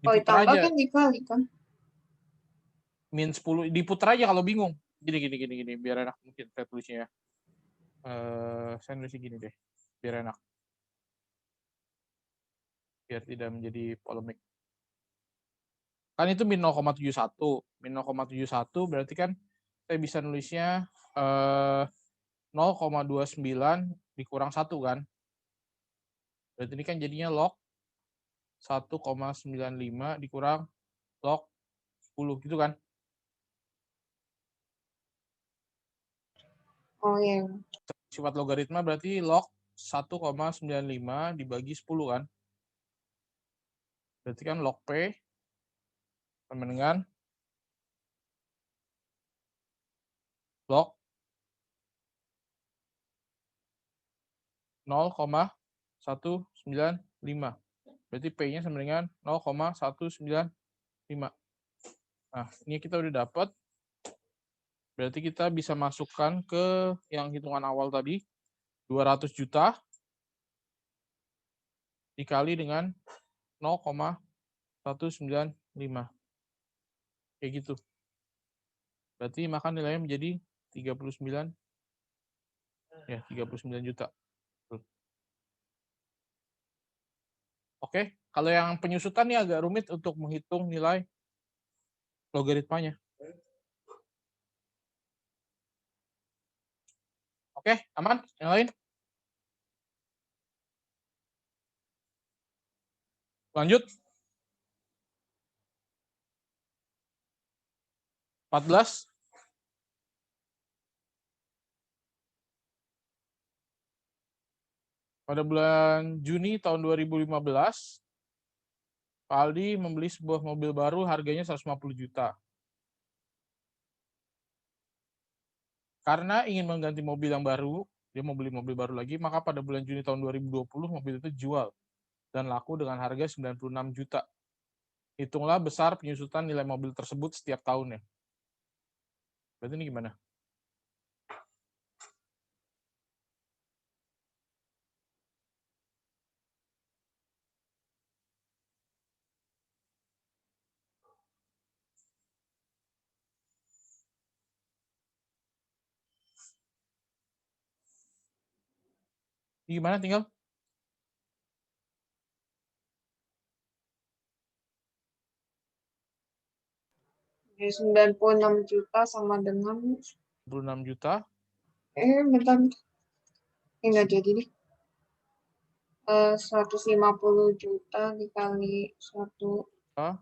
Speaker 2: Kalau
Speaker 1: Diputar
Speaker 2: ditambah
Speaker 1: aja.
Speaker 2: kan dikali kan?
Speaker 1: Min 10 diputar aja kalau bingung. Gini biar enak mungkin saya tulisnya ya. Saya nulisnya gini deh. Biar enak. Biar tidak menjadi polemik. Kan itu min 0,71. Min 0,71 berarti kan saya bisa nulisnya 0,29 dikurang 1 kan. Berarti ini kan jadinya log 1,95 dikurang log 10 gitu kan.
Speaker 2: Oh iya.
Speaker 1: Sifat logaritma berarti log 1,95 dibagi 10 kan. Berarti kan log P sama dengan log 0,195. Berarti P-nya sama dengan 0,195. Nah, ini kita udah dapat. Berarti kita bisa masukkan ke yang hitungan awal tadi. 200 juta dikali dengan 0,195. Kayak gitu. Berarti maka nilainya menjadi 39 juta. Oke, kalau yang penyusutan ini agak rumit untuk menghitung nilai logaritmanya. Oke, aman? Yang lain? Lanjut. 14. Pada bulan Juni tahun 2015, Pak Aldi membeli sebuah mobil baru harganya 150 juta. Karena ingin mengganti mobil yang baru, dia mau beli mobil baru lagi, maka pada bulan Juni tahun 2020 mobil itu jual dan laku dengan harga 96 juta. Hitunglah besar penyusutan nilai mobil tersebut setiap tahunnya. Berarti ini gimana? Ini gimana tinggal?
Speaker 2: Jadi 96 juta sama dengan
Speaker 1: 26 juta.
Speaker 2: bentar. Ini nggak jadi nih. 150 juta dikali 1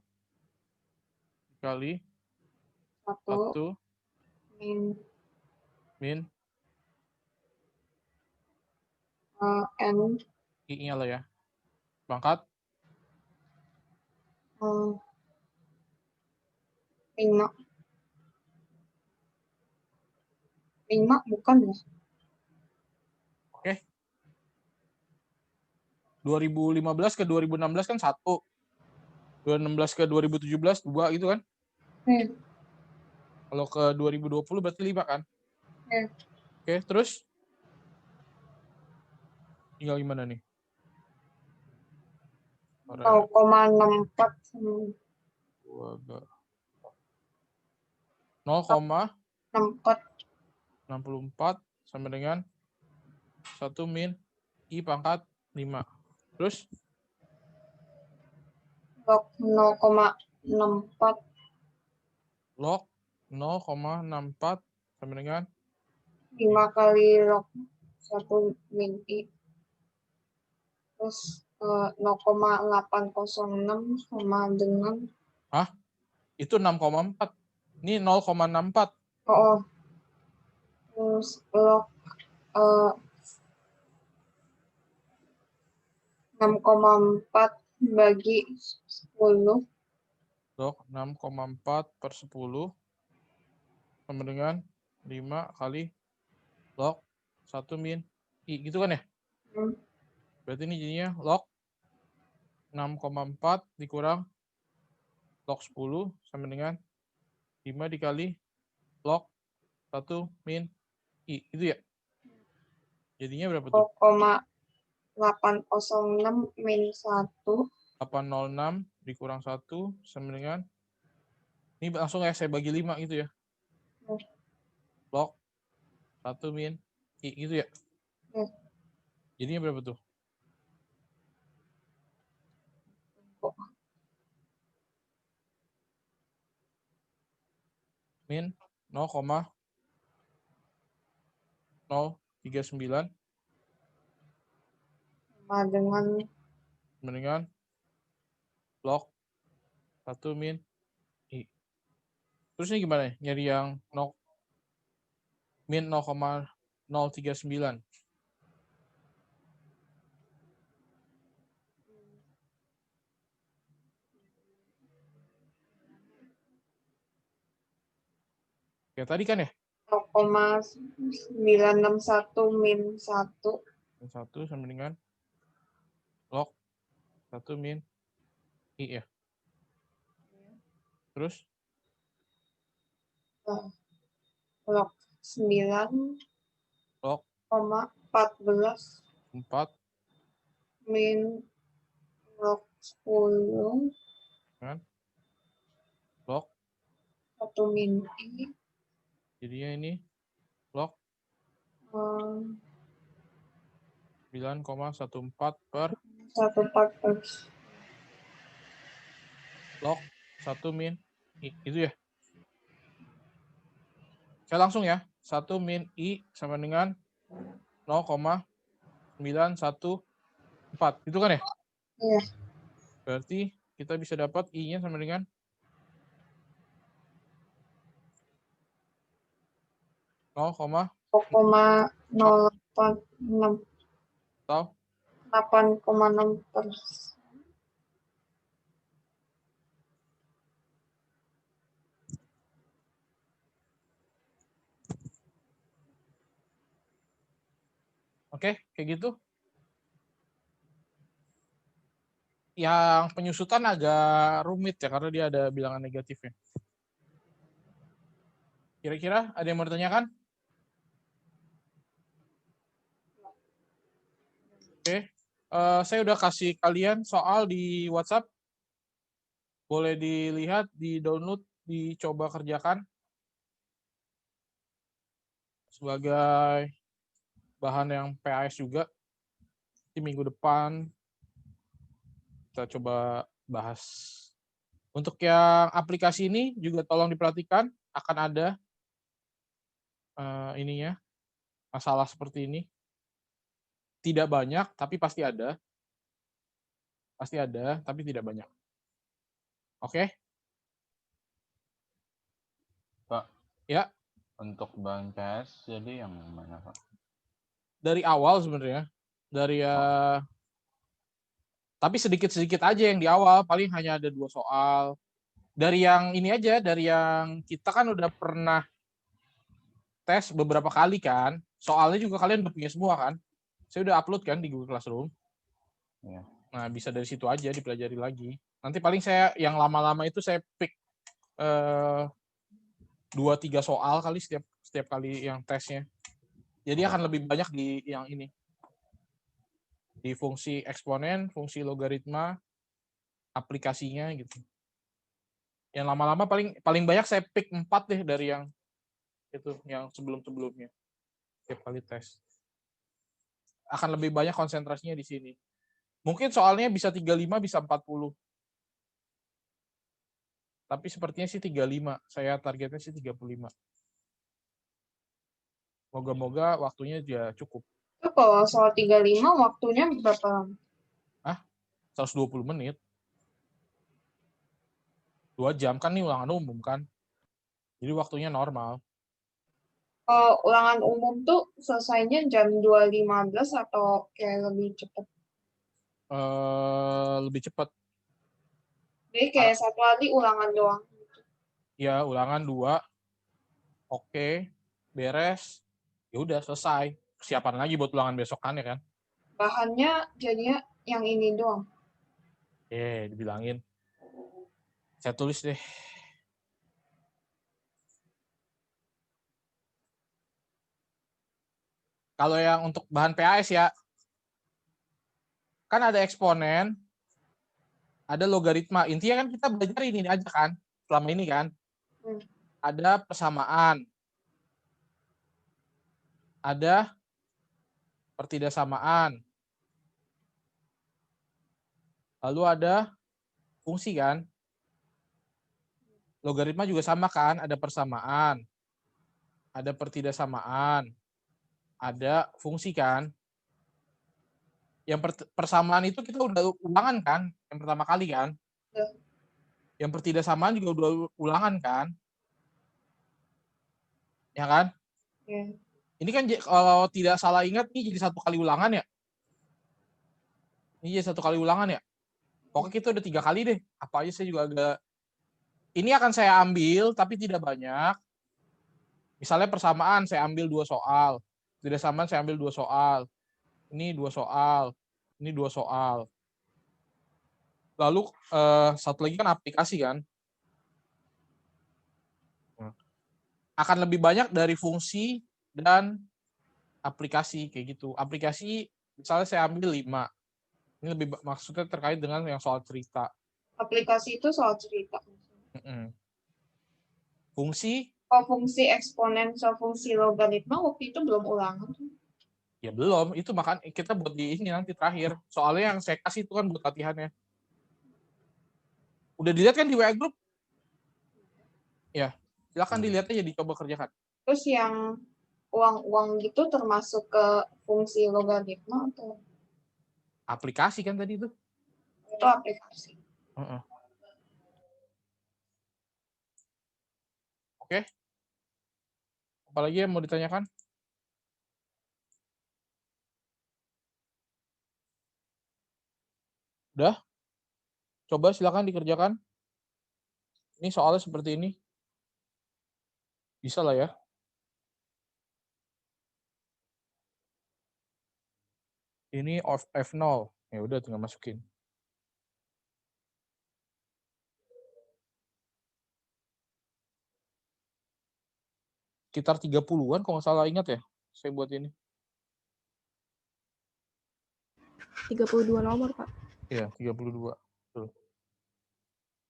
Speaker 1: Kali
Speaker 2: 1
Speaker 1: 1
Speaker 2: min
Speaker 1: min
Speaker 2: N
Speaker 1: I-nya lah ya. Pangkat
Speaker 2: 5 bukan ya?
Speaker 1: Oke. 2015 ke 2016 kan 1. 2016 ke 2017 2 gitu kan. Kalau ke 2020 berarti 5 kan? Oke, terus tinggal gimana nih?
Speaker 2: 0,64
Speaker 1: 0,64 sama dengan 1 min I pangkat 5. Terus
Speaker 2: log 0,64
Speaker 1: log 0,64 sama dengan
Speaker 2: 5 kali log 1 min I. Terus 0,806 sama dengan
Speaker 1: itu 6,4. Ini 0,64.
Speaker 2: oh, terus log 6,4 bagi 10
Speaker 1: Log 6,4 per 10 sama dengan 5 kali log 1 min I. Gitu kan ya? Berarti ini jadinya log 6,4 dikurang log 10 sama dengan 5 dikali log 1 min I. Itu ya? Jadinya berapa tuh?
Speaker 2: 0,806 min 1
Speaker 1: 806 dikurang 1 sama dengan, ini langsung ya saya bagi 5 gitu ya. Log 1 min I gitu ya. Jadinya berapa tuh? Min 0,039
Speaker 2: sama
Speaker 1: dengan log 1 min I. Terus ini gimana? Nyari yang min 0,039. Ya tadi kan ya?
Speaker 2: 0,961 min 1
Speaker 1: 1 sama dengan log 1 min I ya. Terus
Speaker 2: log 9
Speaker 1: log
Speaker 2: 14
Speaker 1: 4
Speaker 2: min log 10
Speaker 1: kan? Log
Speaker 2: 1 min I
Speaker 1: jadinya ini log 9,14 per
Speaker 2: 1/14
Speaker 1: log 1 min I. Itu ya. Saya langsung ya. 1 min I sama dengan 0,914. Itu kan ya?
Speaker 2: Iya.
Speaker 1: Berarti kita bisa dapat I-nya sama dengan
Speaker 2: 0,086
Speaker 1: atau
Speaker 2: 8,6%.
Speaker 1: oke, kayak gitu. Yang penyusutan agak rumit ya karena dia ada bilangan negatifnya. Kira-kira ada yang mau ditanyakan? Oke, saya udah kasih kalian soal di WhatsApp. Boleh dilihat, di-download, dicoba kerjakan. Sebagai bahan yang PAS juga. Di minggu depan kita coba bahas. Untuk yang aplikasi ini juga tolong diperhatikan, akan ada ininya, masalah seperti ini. Tidak banyak, tapi pasti ada. Pasti ada, tapi tidak banyak. Oke?
Speaker 6: Pak,
Speaker 1: Ya,
Speaker 6: untuk bahan PS jadi yang mana, Pak?
Speaker 1: dari awal sebenarnya. Dari tapi sedikit-sedikit aja yang di awal, paling hanya ada 2 soal. Dari yang ini aja, dari yang kita kan udah pernah tes beberapa kali kan. Soalnya juga kalian udah punya semua kan. Saya udah upload kan di Google Classroom.
Speaker 6: Iya.
Speaker 1: Nah, bisa dari situ aja dipelajari lagi. Nanti paling saya yang lama-lama itu saya pick 2-3 soal kali setiap kali yang tesnya. Jadi akan lebih banyak di yang ini. Di fungsi eksponen, fungsi logaritma, aplikasinya gitu. Yang lama-lama paling banyak saya pick 4 deh dari yang itu, yang sebelum-sebelumnya. Setiap kali tes. Akan lebih banyak konsentrasinya di sini. Mungkin soalnya bisa 35, bisa 40. Tapi sepertinya sih 35. Saya targetnya sih 35. Moga-moga waktunya dia cukup.
Speaker 2: Itu kalau soal 35 waktunya berapa lama?
Speaker 1: 120 menit. 2 jam kan nih ulangan umum kan. Jadi waktunya normal.
Speaker 2: Kalau ulangan umum tuh selesainya jam 2.15 atau kayak lebih cepat?
Speaker 1: Lebih cepat.
Speaker 2: Jadi kayak satu hari ulangan doang.
Speaker 1: Ya, ulangan 2. Oke. Beres. Ya udah selesai. Persiapan lagi buat ulangan besokannya kan.
Speaker 2: Bahannya jadinya yang ini doang.
Speaker 1: Dibilangin. Saya tulis deh. Kalau yang untuk bahan PAS ya, kan ada eksponen, ada logaritma. Intinya kan kita belajar ini aja kan, selama ini kan. Ada persamaan, ada pertidaksamaan, lalu ada fungsi kan. Logaritma juga sama kan, ada persamaan, ada pertidaksamaan, ada fungsi kan. Yang persamaan itu kita udah ulangan kan, yang pertama kali kan. Yang pertidaksamaan juga udah ulangan kan. Ya kan?
Speaker 2: Ya.
Speaker 1: Ini kan kalau tidak salah ingat ini jadi 1 kali ulangan ya. Ini jadi 1 kali ulangan ya. Pokoknya kita udah 3 kali deh. Apa aja saya juga agak. Ini akan saya ambil tapi tidak banyak. Misalnya persamaan saya ambil 2 soal. Pertidaksamaan saya ambil 2 soal. Ini 2 soal. Ini 2 soal. Lalu satu lagi kan aplikasi kan. Akan lebih banyak dari fungsi dan aplikasi kayak gitu. Aplikasi misalnya saya ambil 5. Ini lebih maksudnya terkait dengan yang soal cerita.
Speaker 2: Aplikasi itu soal cerita.
Speaker 1: Fungsi?
Speaker 2: Kalau fungsi eksponensial, fungsi logaritma waktu itu belum ulangan.
Speaker 1: Ya belum. Itu makan kita buat di ini nanti terakhir. Soalnya yang saya kasih itu kan buat latihannya. Udah dilihat kan di WA Group? Ya, silakan dilihat aja, dicoba kerjakan.
Speaker 2: Terus yang uang-uang gitu termasuk ke fungsi logaritma atau
Speaker 1: Aplikasi kan tadi itu.
Speaker 2: itu aplikasi?
Speaker 1: Oke. Apalagi yang mau ditanyakan? Udah? Coba silakan dikerjakan. Ini soalnya seperti ini. Bisa lah ya. Ini F0. Ya udah tinggal masukin. Sekitar 30-an kalau nggak salah ingat ya. Saya buat ini.
Speaker 5: 32 nomor, Pak.
Speaker 1: Iya, 32. Tuh.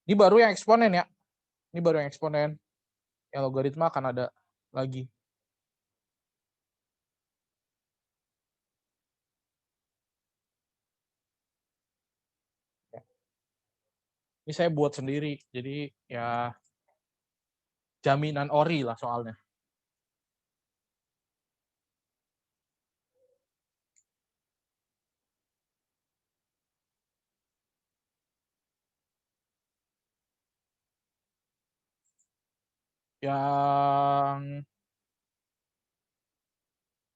Speaker 1: Ini baru yang eksponen ya. Ini baru yang eksponen. Yang logaritma akan ada lagi. Ini saya buat sendiri. Jadi ya jaminan ori lah soalnya. Yang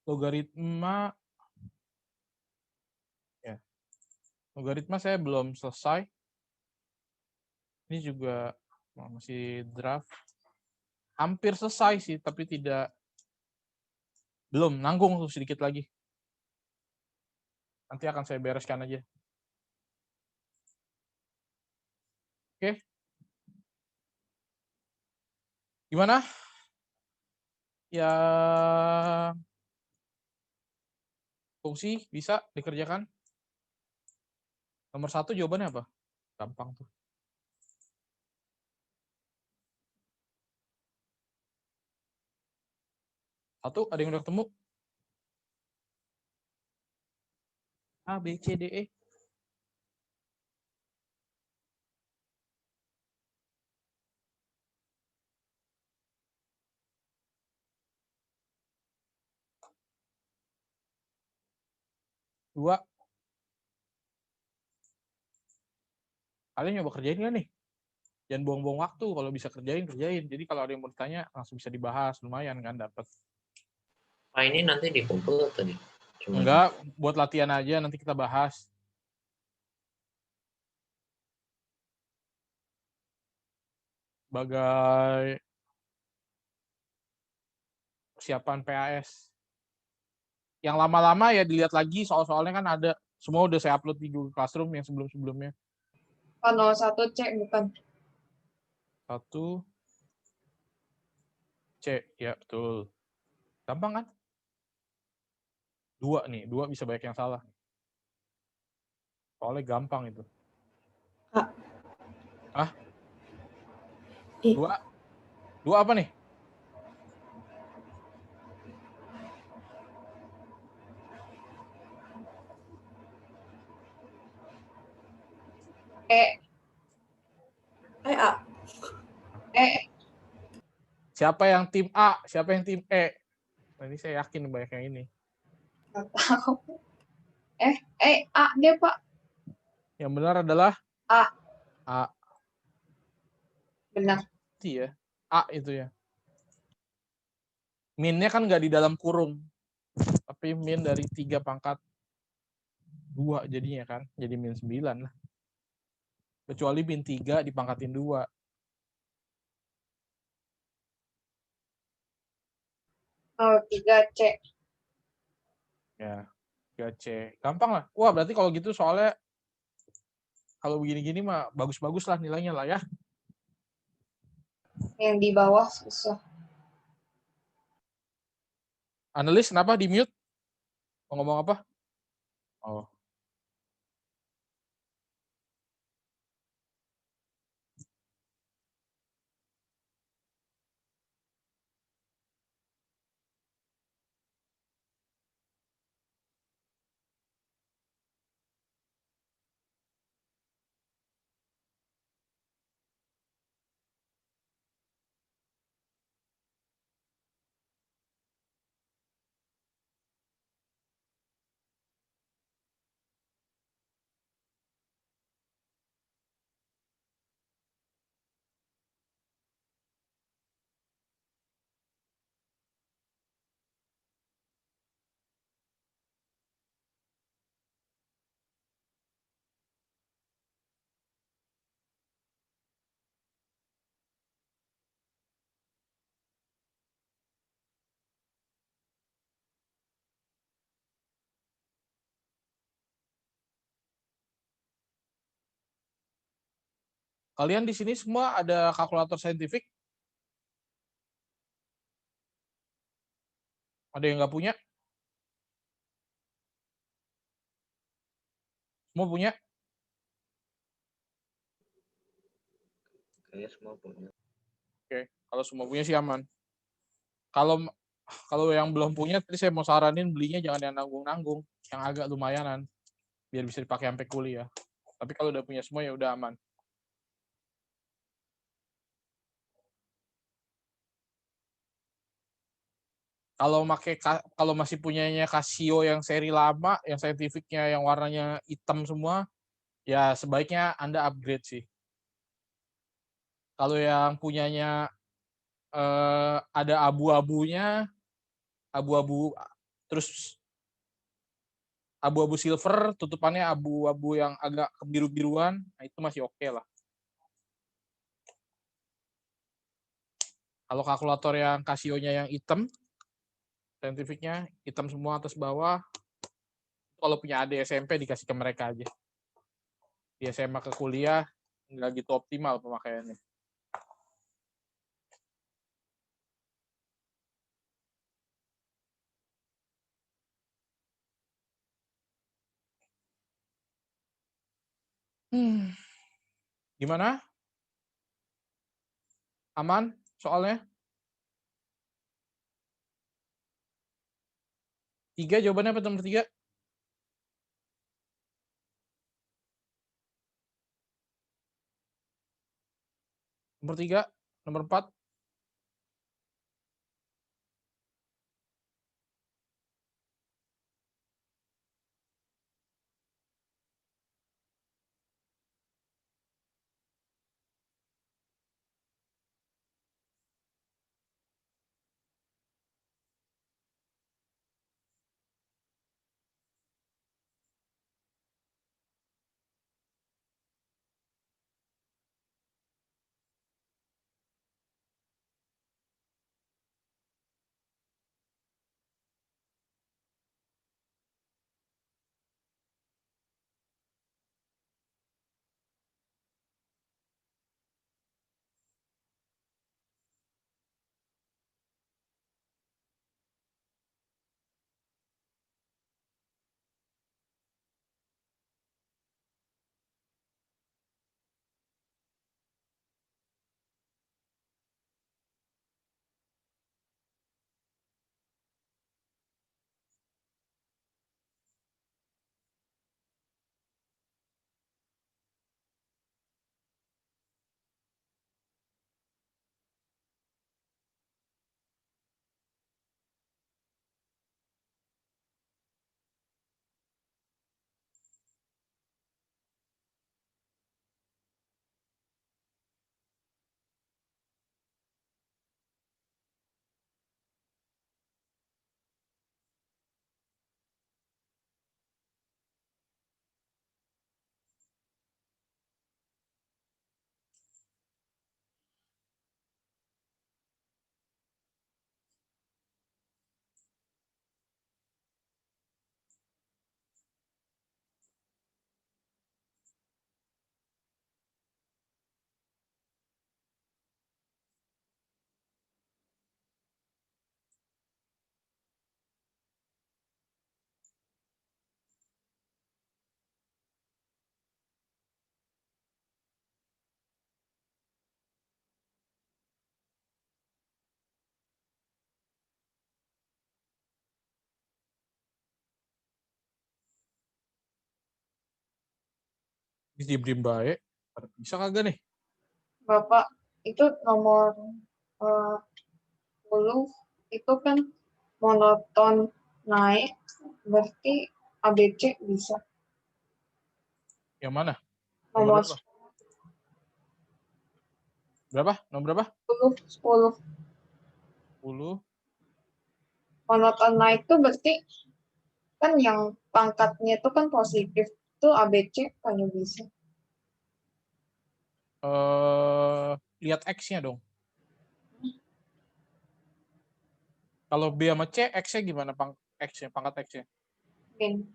Speaker 1: logaritma, ya, logaritma saya belum selesai. Ini juga masih draft. Hampir selesai sih, tapi belum, nanggung tuh sedikit lagi. Nanti akan saya bereskan aja. Oke. Gimana? Ya, fungsi bisa dikerjakan. Nomor 1 jawabannya apa? Gampang tuh. Satu, ada yang udah ketemu? A, B, C, D, E. Dua. Kalian nyoba kerjain nggak nih? Jangan buang-buang waktu. Kalau bisa kerjain. Jadi kalau ada yang mau ditanya, langsung bisa dibahas. Lumayan kan dapat.
Speaker 7: Ini nanti dikumpul atau nih?
Speaker 1: Enggak, buat latihan aja. Nanti kita bahas. Sebagai persiapan PAS. Yang lama-lama ya dilihat lagi. Soal-soalnya kan ada. Semua udah saya upload di Google Classroom yang sebelum-sebelumnya.
Speaker 2: Oh, 01 C bukan.
Speaker 1: 1 C, ya betul. Gampang kan? 2 nih, 2 bisa banyak yang salah. Soalnya gampang itu.
Speaker 3: A.
Speaker 1: Hah?
Speaker 3: I.
Speaker 1: 2? 2 apa nih?
Speaker 2: E.
Speaker 3: A.
Speaker 2: E.
Speaker 1: Siapa yang tim A? Siapa yang tim E? Nah, ini saya yakin banyak yang ini.
Speaker 2: Nggak tahu. A deh, Pak.
Speaker 1: Yang benar adalah
Speaker 2: A.
Speaker 1: A.
Speaker 2: Benar.
Speaker 1: Iya, A itu ya. Min-nya kan nggak di dalam kurung. Tapi min dari 3 pangkat 2 jadinya kan. Jadi min 9 lah. Kecuali min 3 dipangkatin 2.
Speaker 2: Oh, 3C.
Speaker 1: Ya, 3C. Gampang lah. Wah, berarti kalau gitu soalnya kalau begini-gini mah bagus-bagus lah nilainya lah ya.
Speaker 2: Yang di bawah susah.
Speaker 1: Analis kenapa di mute? Mau ngomong apa? Oh. Kalian di sini semua ada kalkulator saintifik? Ada yang nggak punya? Semua punya?
Speaker 7: Kayaknya semua punya.
Speaker 1: Oke, kalau semua punya sih aman. Kalau yang belum punya, tadi saya mau saranin belinya jangan yang nanggung-nanggung, yang agak lumayanan, biar bisa dipakai sampai kuliah. Tapi kalau udah punya semua ya udah aman. Kalau masih punyanya Casio yang seri lama, yang saintifiknya yang warnanya hitam semua, ya sebaiknya Anda upgrade sih. Kalau yang punyanya ada abu-abunya, abu-abu, terus abu-abu silver, tutupannya abu-abu yang agak kebiru-biruan, nah itu masih oke lah. Kalau kalkulator yang Casio-nya yang hitam, saintifiknya hitam semua atas bawah, kalau punya adik SMP dikasih ke mereka aja. Di SMA ke kuliah nggak gitu optimal pemakaiannya. Gimana? Aman soalnya? 3 jawabannya apa nomor 3? Nomor 3, nomor 4. Bisa diberi baik. Bisa kagak nih?
Speaker 2: Bapak, itu nomor eh, 10 itu kan monoton naik, berarti ABC bisa.
Speaker 1: Yang mana?
Speaker 2: Nomor
Speaker 1: Nomor berapa? Nomor berapa?
Speaker 2: 10.
Speaker 1: 10.
Speaker 2: Monoton naik tuh berarti kan yang pangkatnya itu kan positif. Itu ABC kayaknya bisa.
Speaker 1: Lihat X-nya dong. Kalau B sama C, X-nya gimana X-nya, pangkat X-nya?
Speaker 2: Min.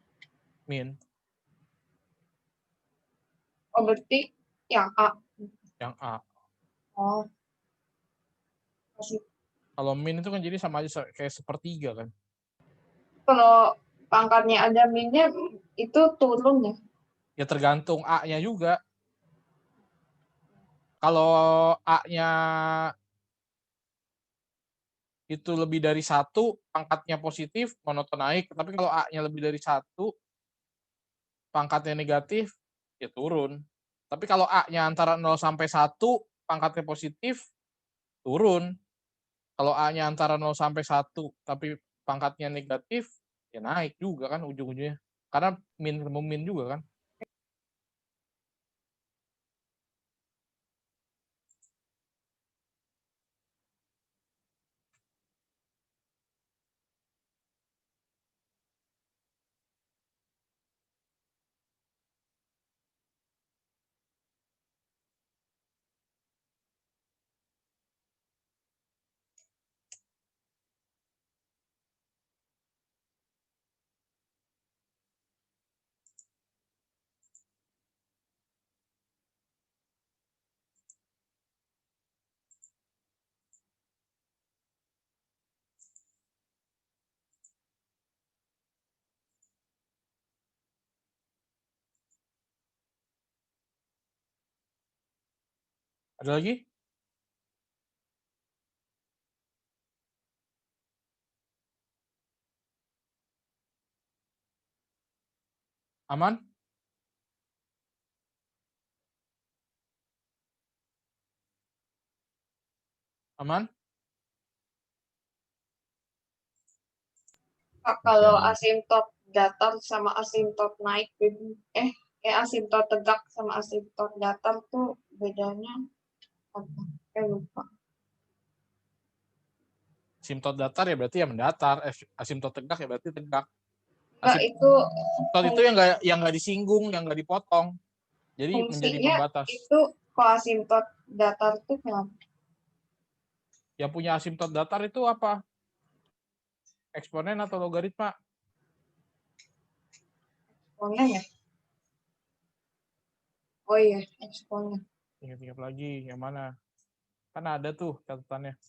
Speaker 1: Min.
Speaker 2: Oh, berarti yang A.
Speaker 1: Yang A.
Speaker 2: Oh, masih.
Speaker 1: Kalau min itu kan jadi sama aja kayak sepertiga kan.
Speaker 2: Kalau pangkatnya ada minnya, itu turun ya.
Speaker 1: Ya tergantung A-nya juga. Kalau A-nya itu lebih dari 1, pangkatnya positif, monoton naik. Tapi kalau A-nya lebih dari 1, pangkatnya negatif, ya turun. Tapi kalau A-nya antara 0 sampai 1, pangkatnya positif, turun. Kalau A-nya antara 0 sampai 1, tapi pangkatnya negatif, ya naik juga kan ujung-ujungnya. Karena min ketemu min juga kan. Ada lagi? Aman? Aman?
Speaker 2: Pak, kalau
Speaker 6: Oke.
Speaker 2: asimtot datar sama asimtot naik, asimtot tegak sama asimtot datar tuh bedanya apa? Lupa.
Speaker 1: Asimtot datar ya berarti ya mendatar. Asimtot tegak ya berarti tegak.
Speaker 2: Enggak, itu
Speaker 1: Asimtot itu yang nggak disinggung, yang nggak dipotong. Jadi menjadi
Speaker 2: fungsinya
Speaker 1: pembatas.
Speaker 2: itu kalau asimtot datar tuh kenapa?
Speaker 1: Yang punya asimtot datar itu apa? Eksponen atau logaritma?
Speaker 2: Eksponen ya? Oh iya, eksponen.
Speaker 1: Ingat-ingat lagi, yang mana? Kan ada tuh catatannya.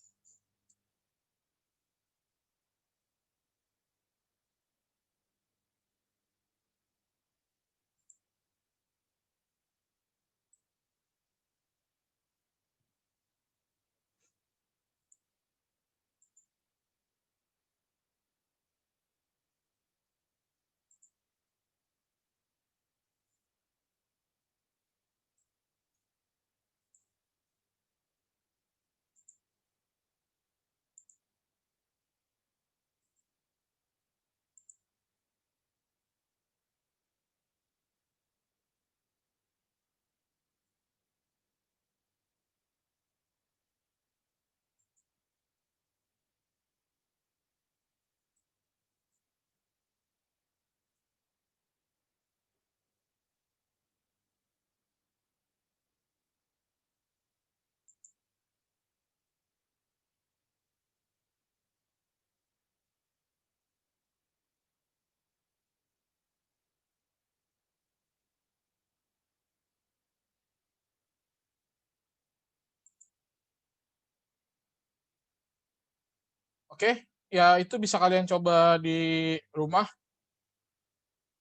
Speaker 1: Oke, ya itu bisa kalian coba di rumah.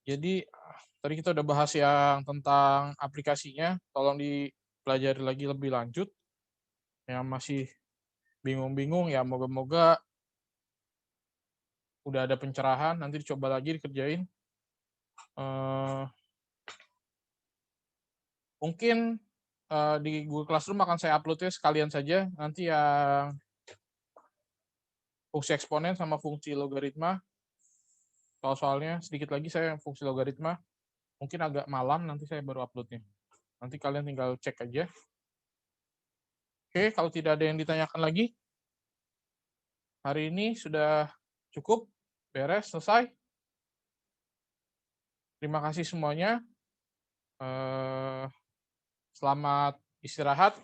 Speaker 1: Jadi tadi kita udah bahas yang tentang aplikasinya, tolong dipelajari lagi lebih lanjut. Yang masih bingung-bingung ya moga-moga udah ada pencerahan, nanti dicoba lagi dikerjain. Mungkin di Google Classroom akan saya upload-nya sekalian saja, nanti yang fungsi eksponen sama fungsi logaritma. Soalnya sedikit lagi saya fungsi logaritma, mungkin agak malam nanti saya baru upload-nya. Nanti kalian tinggal cek aja. Oke, kalau tidak ada yang ditanyakan lagi, hari ini sudah cukup, beres, selesai. Terima kasih semuanya. Selamat istirahat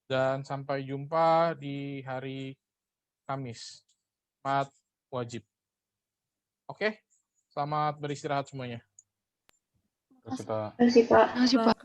Speaker 1: dan sampai jumpa di hari Kamis. Selamat wajib. Oke, selamat beristirahat semuanya.
Speaker 6: Terus Pak.
Speaker 3: Terima kasih, Pak.
Speaker 5: Makasih, Pak.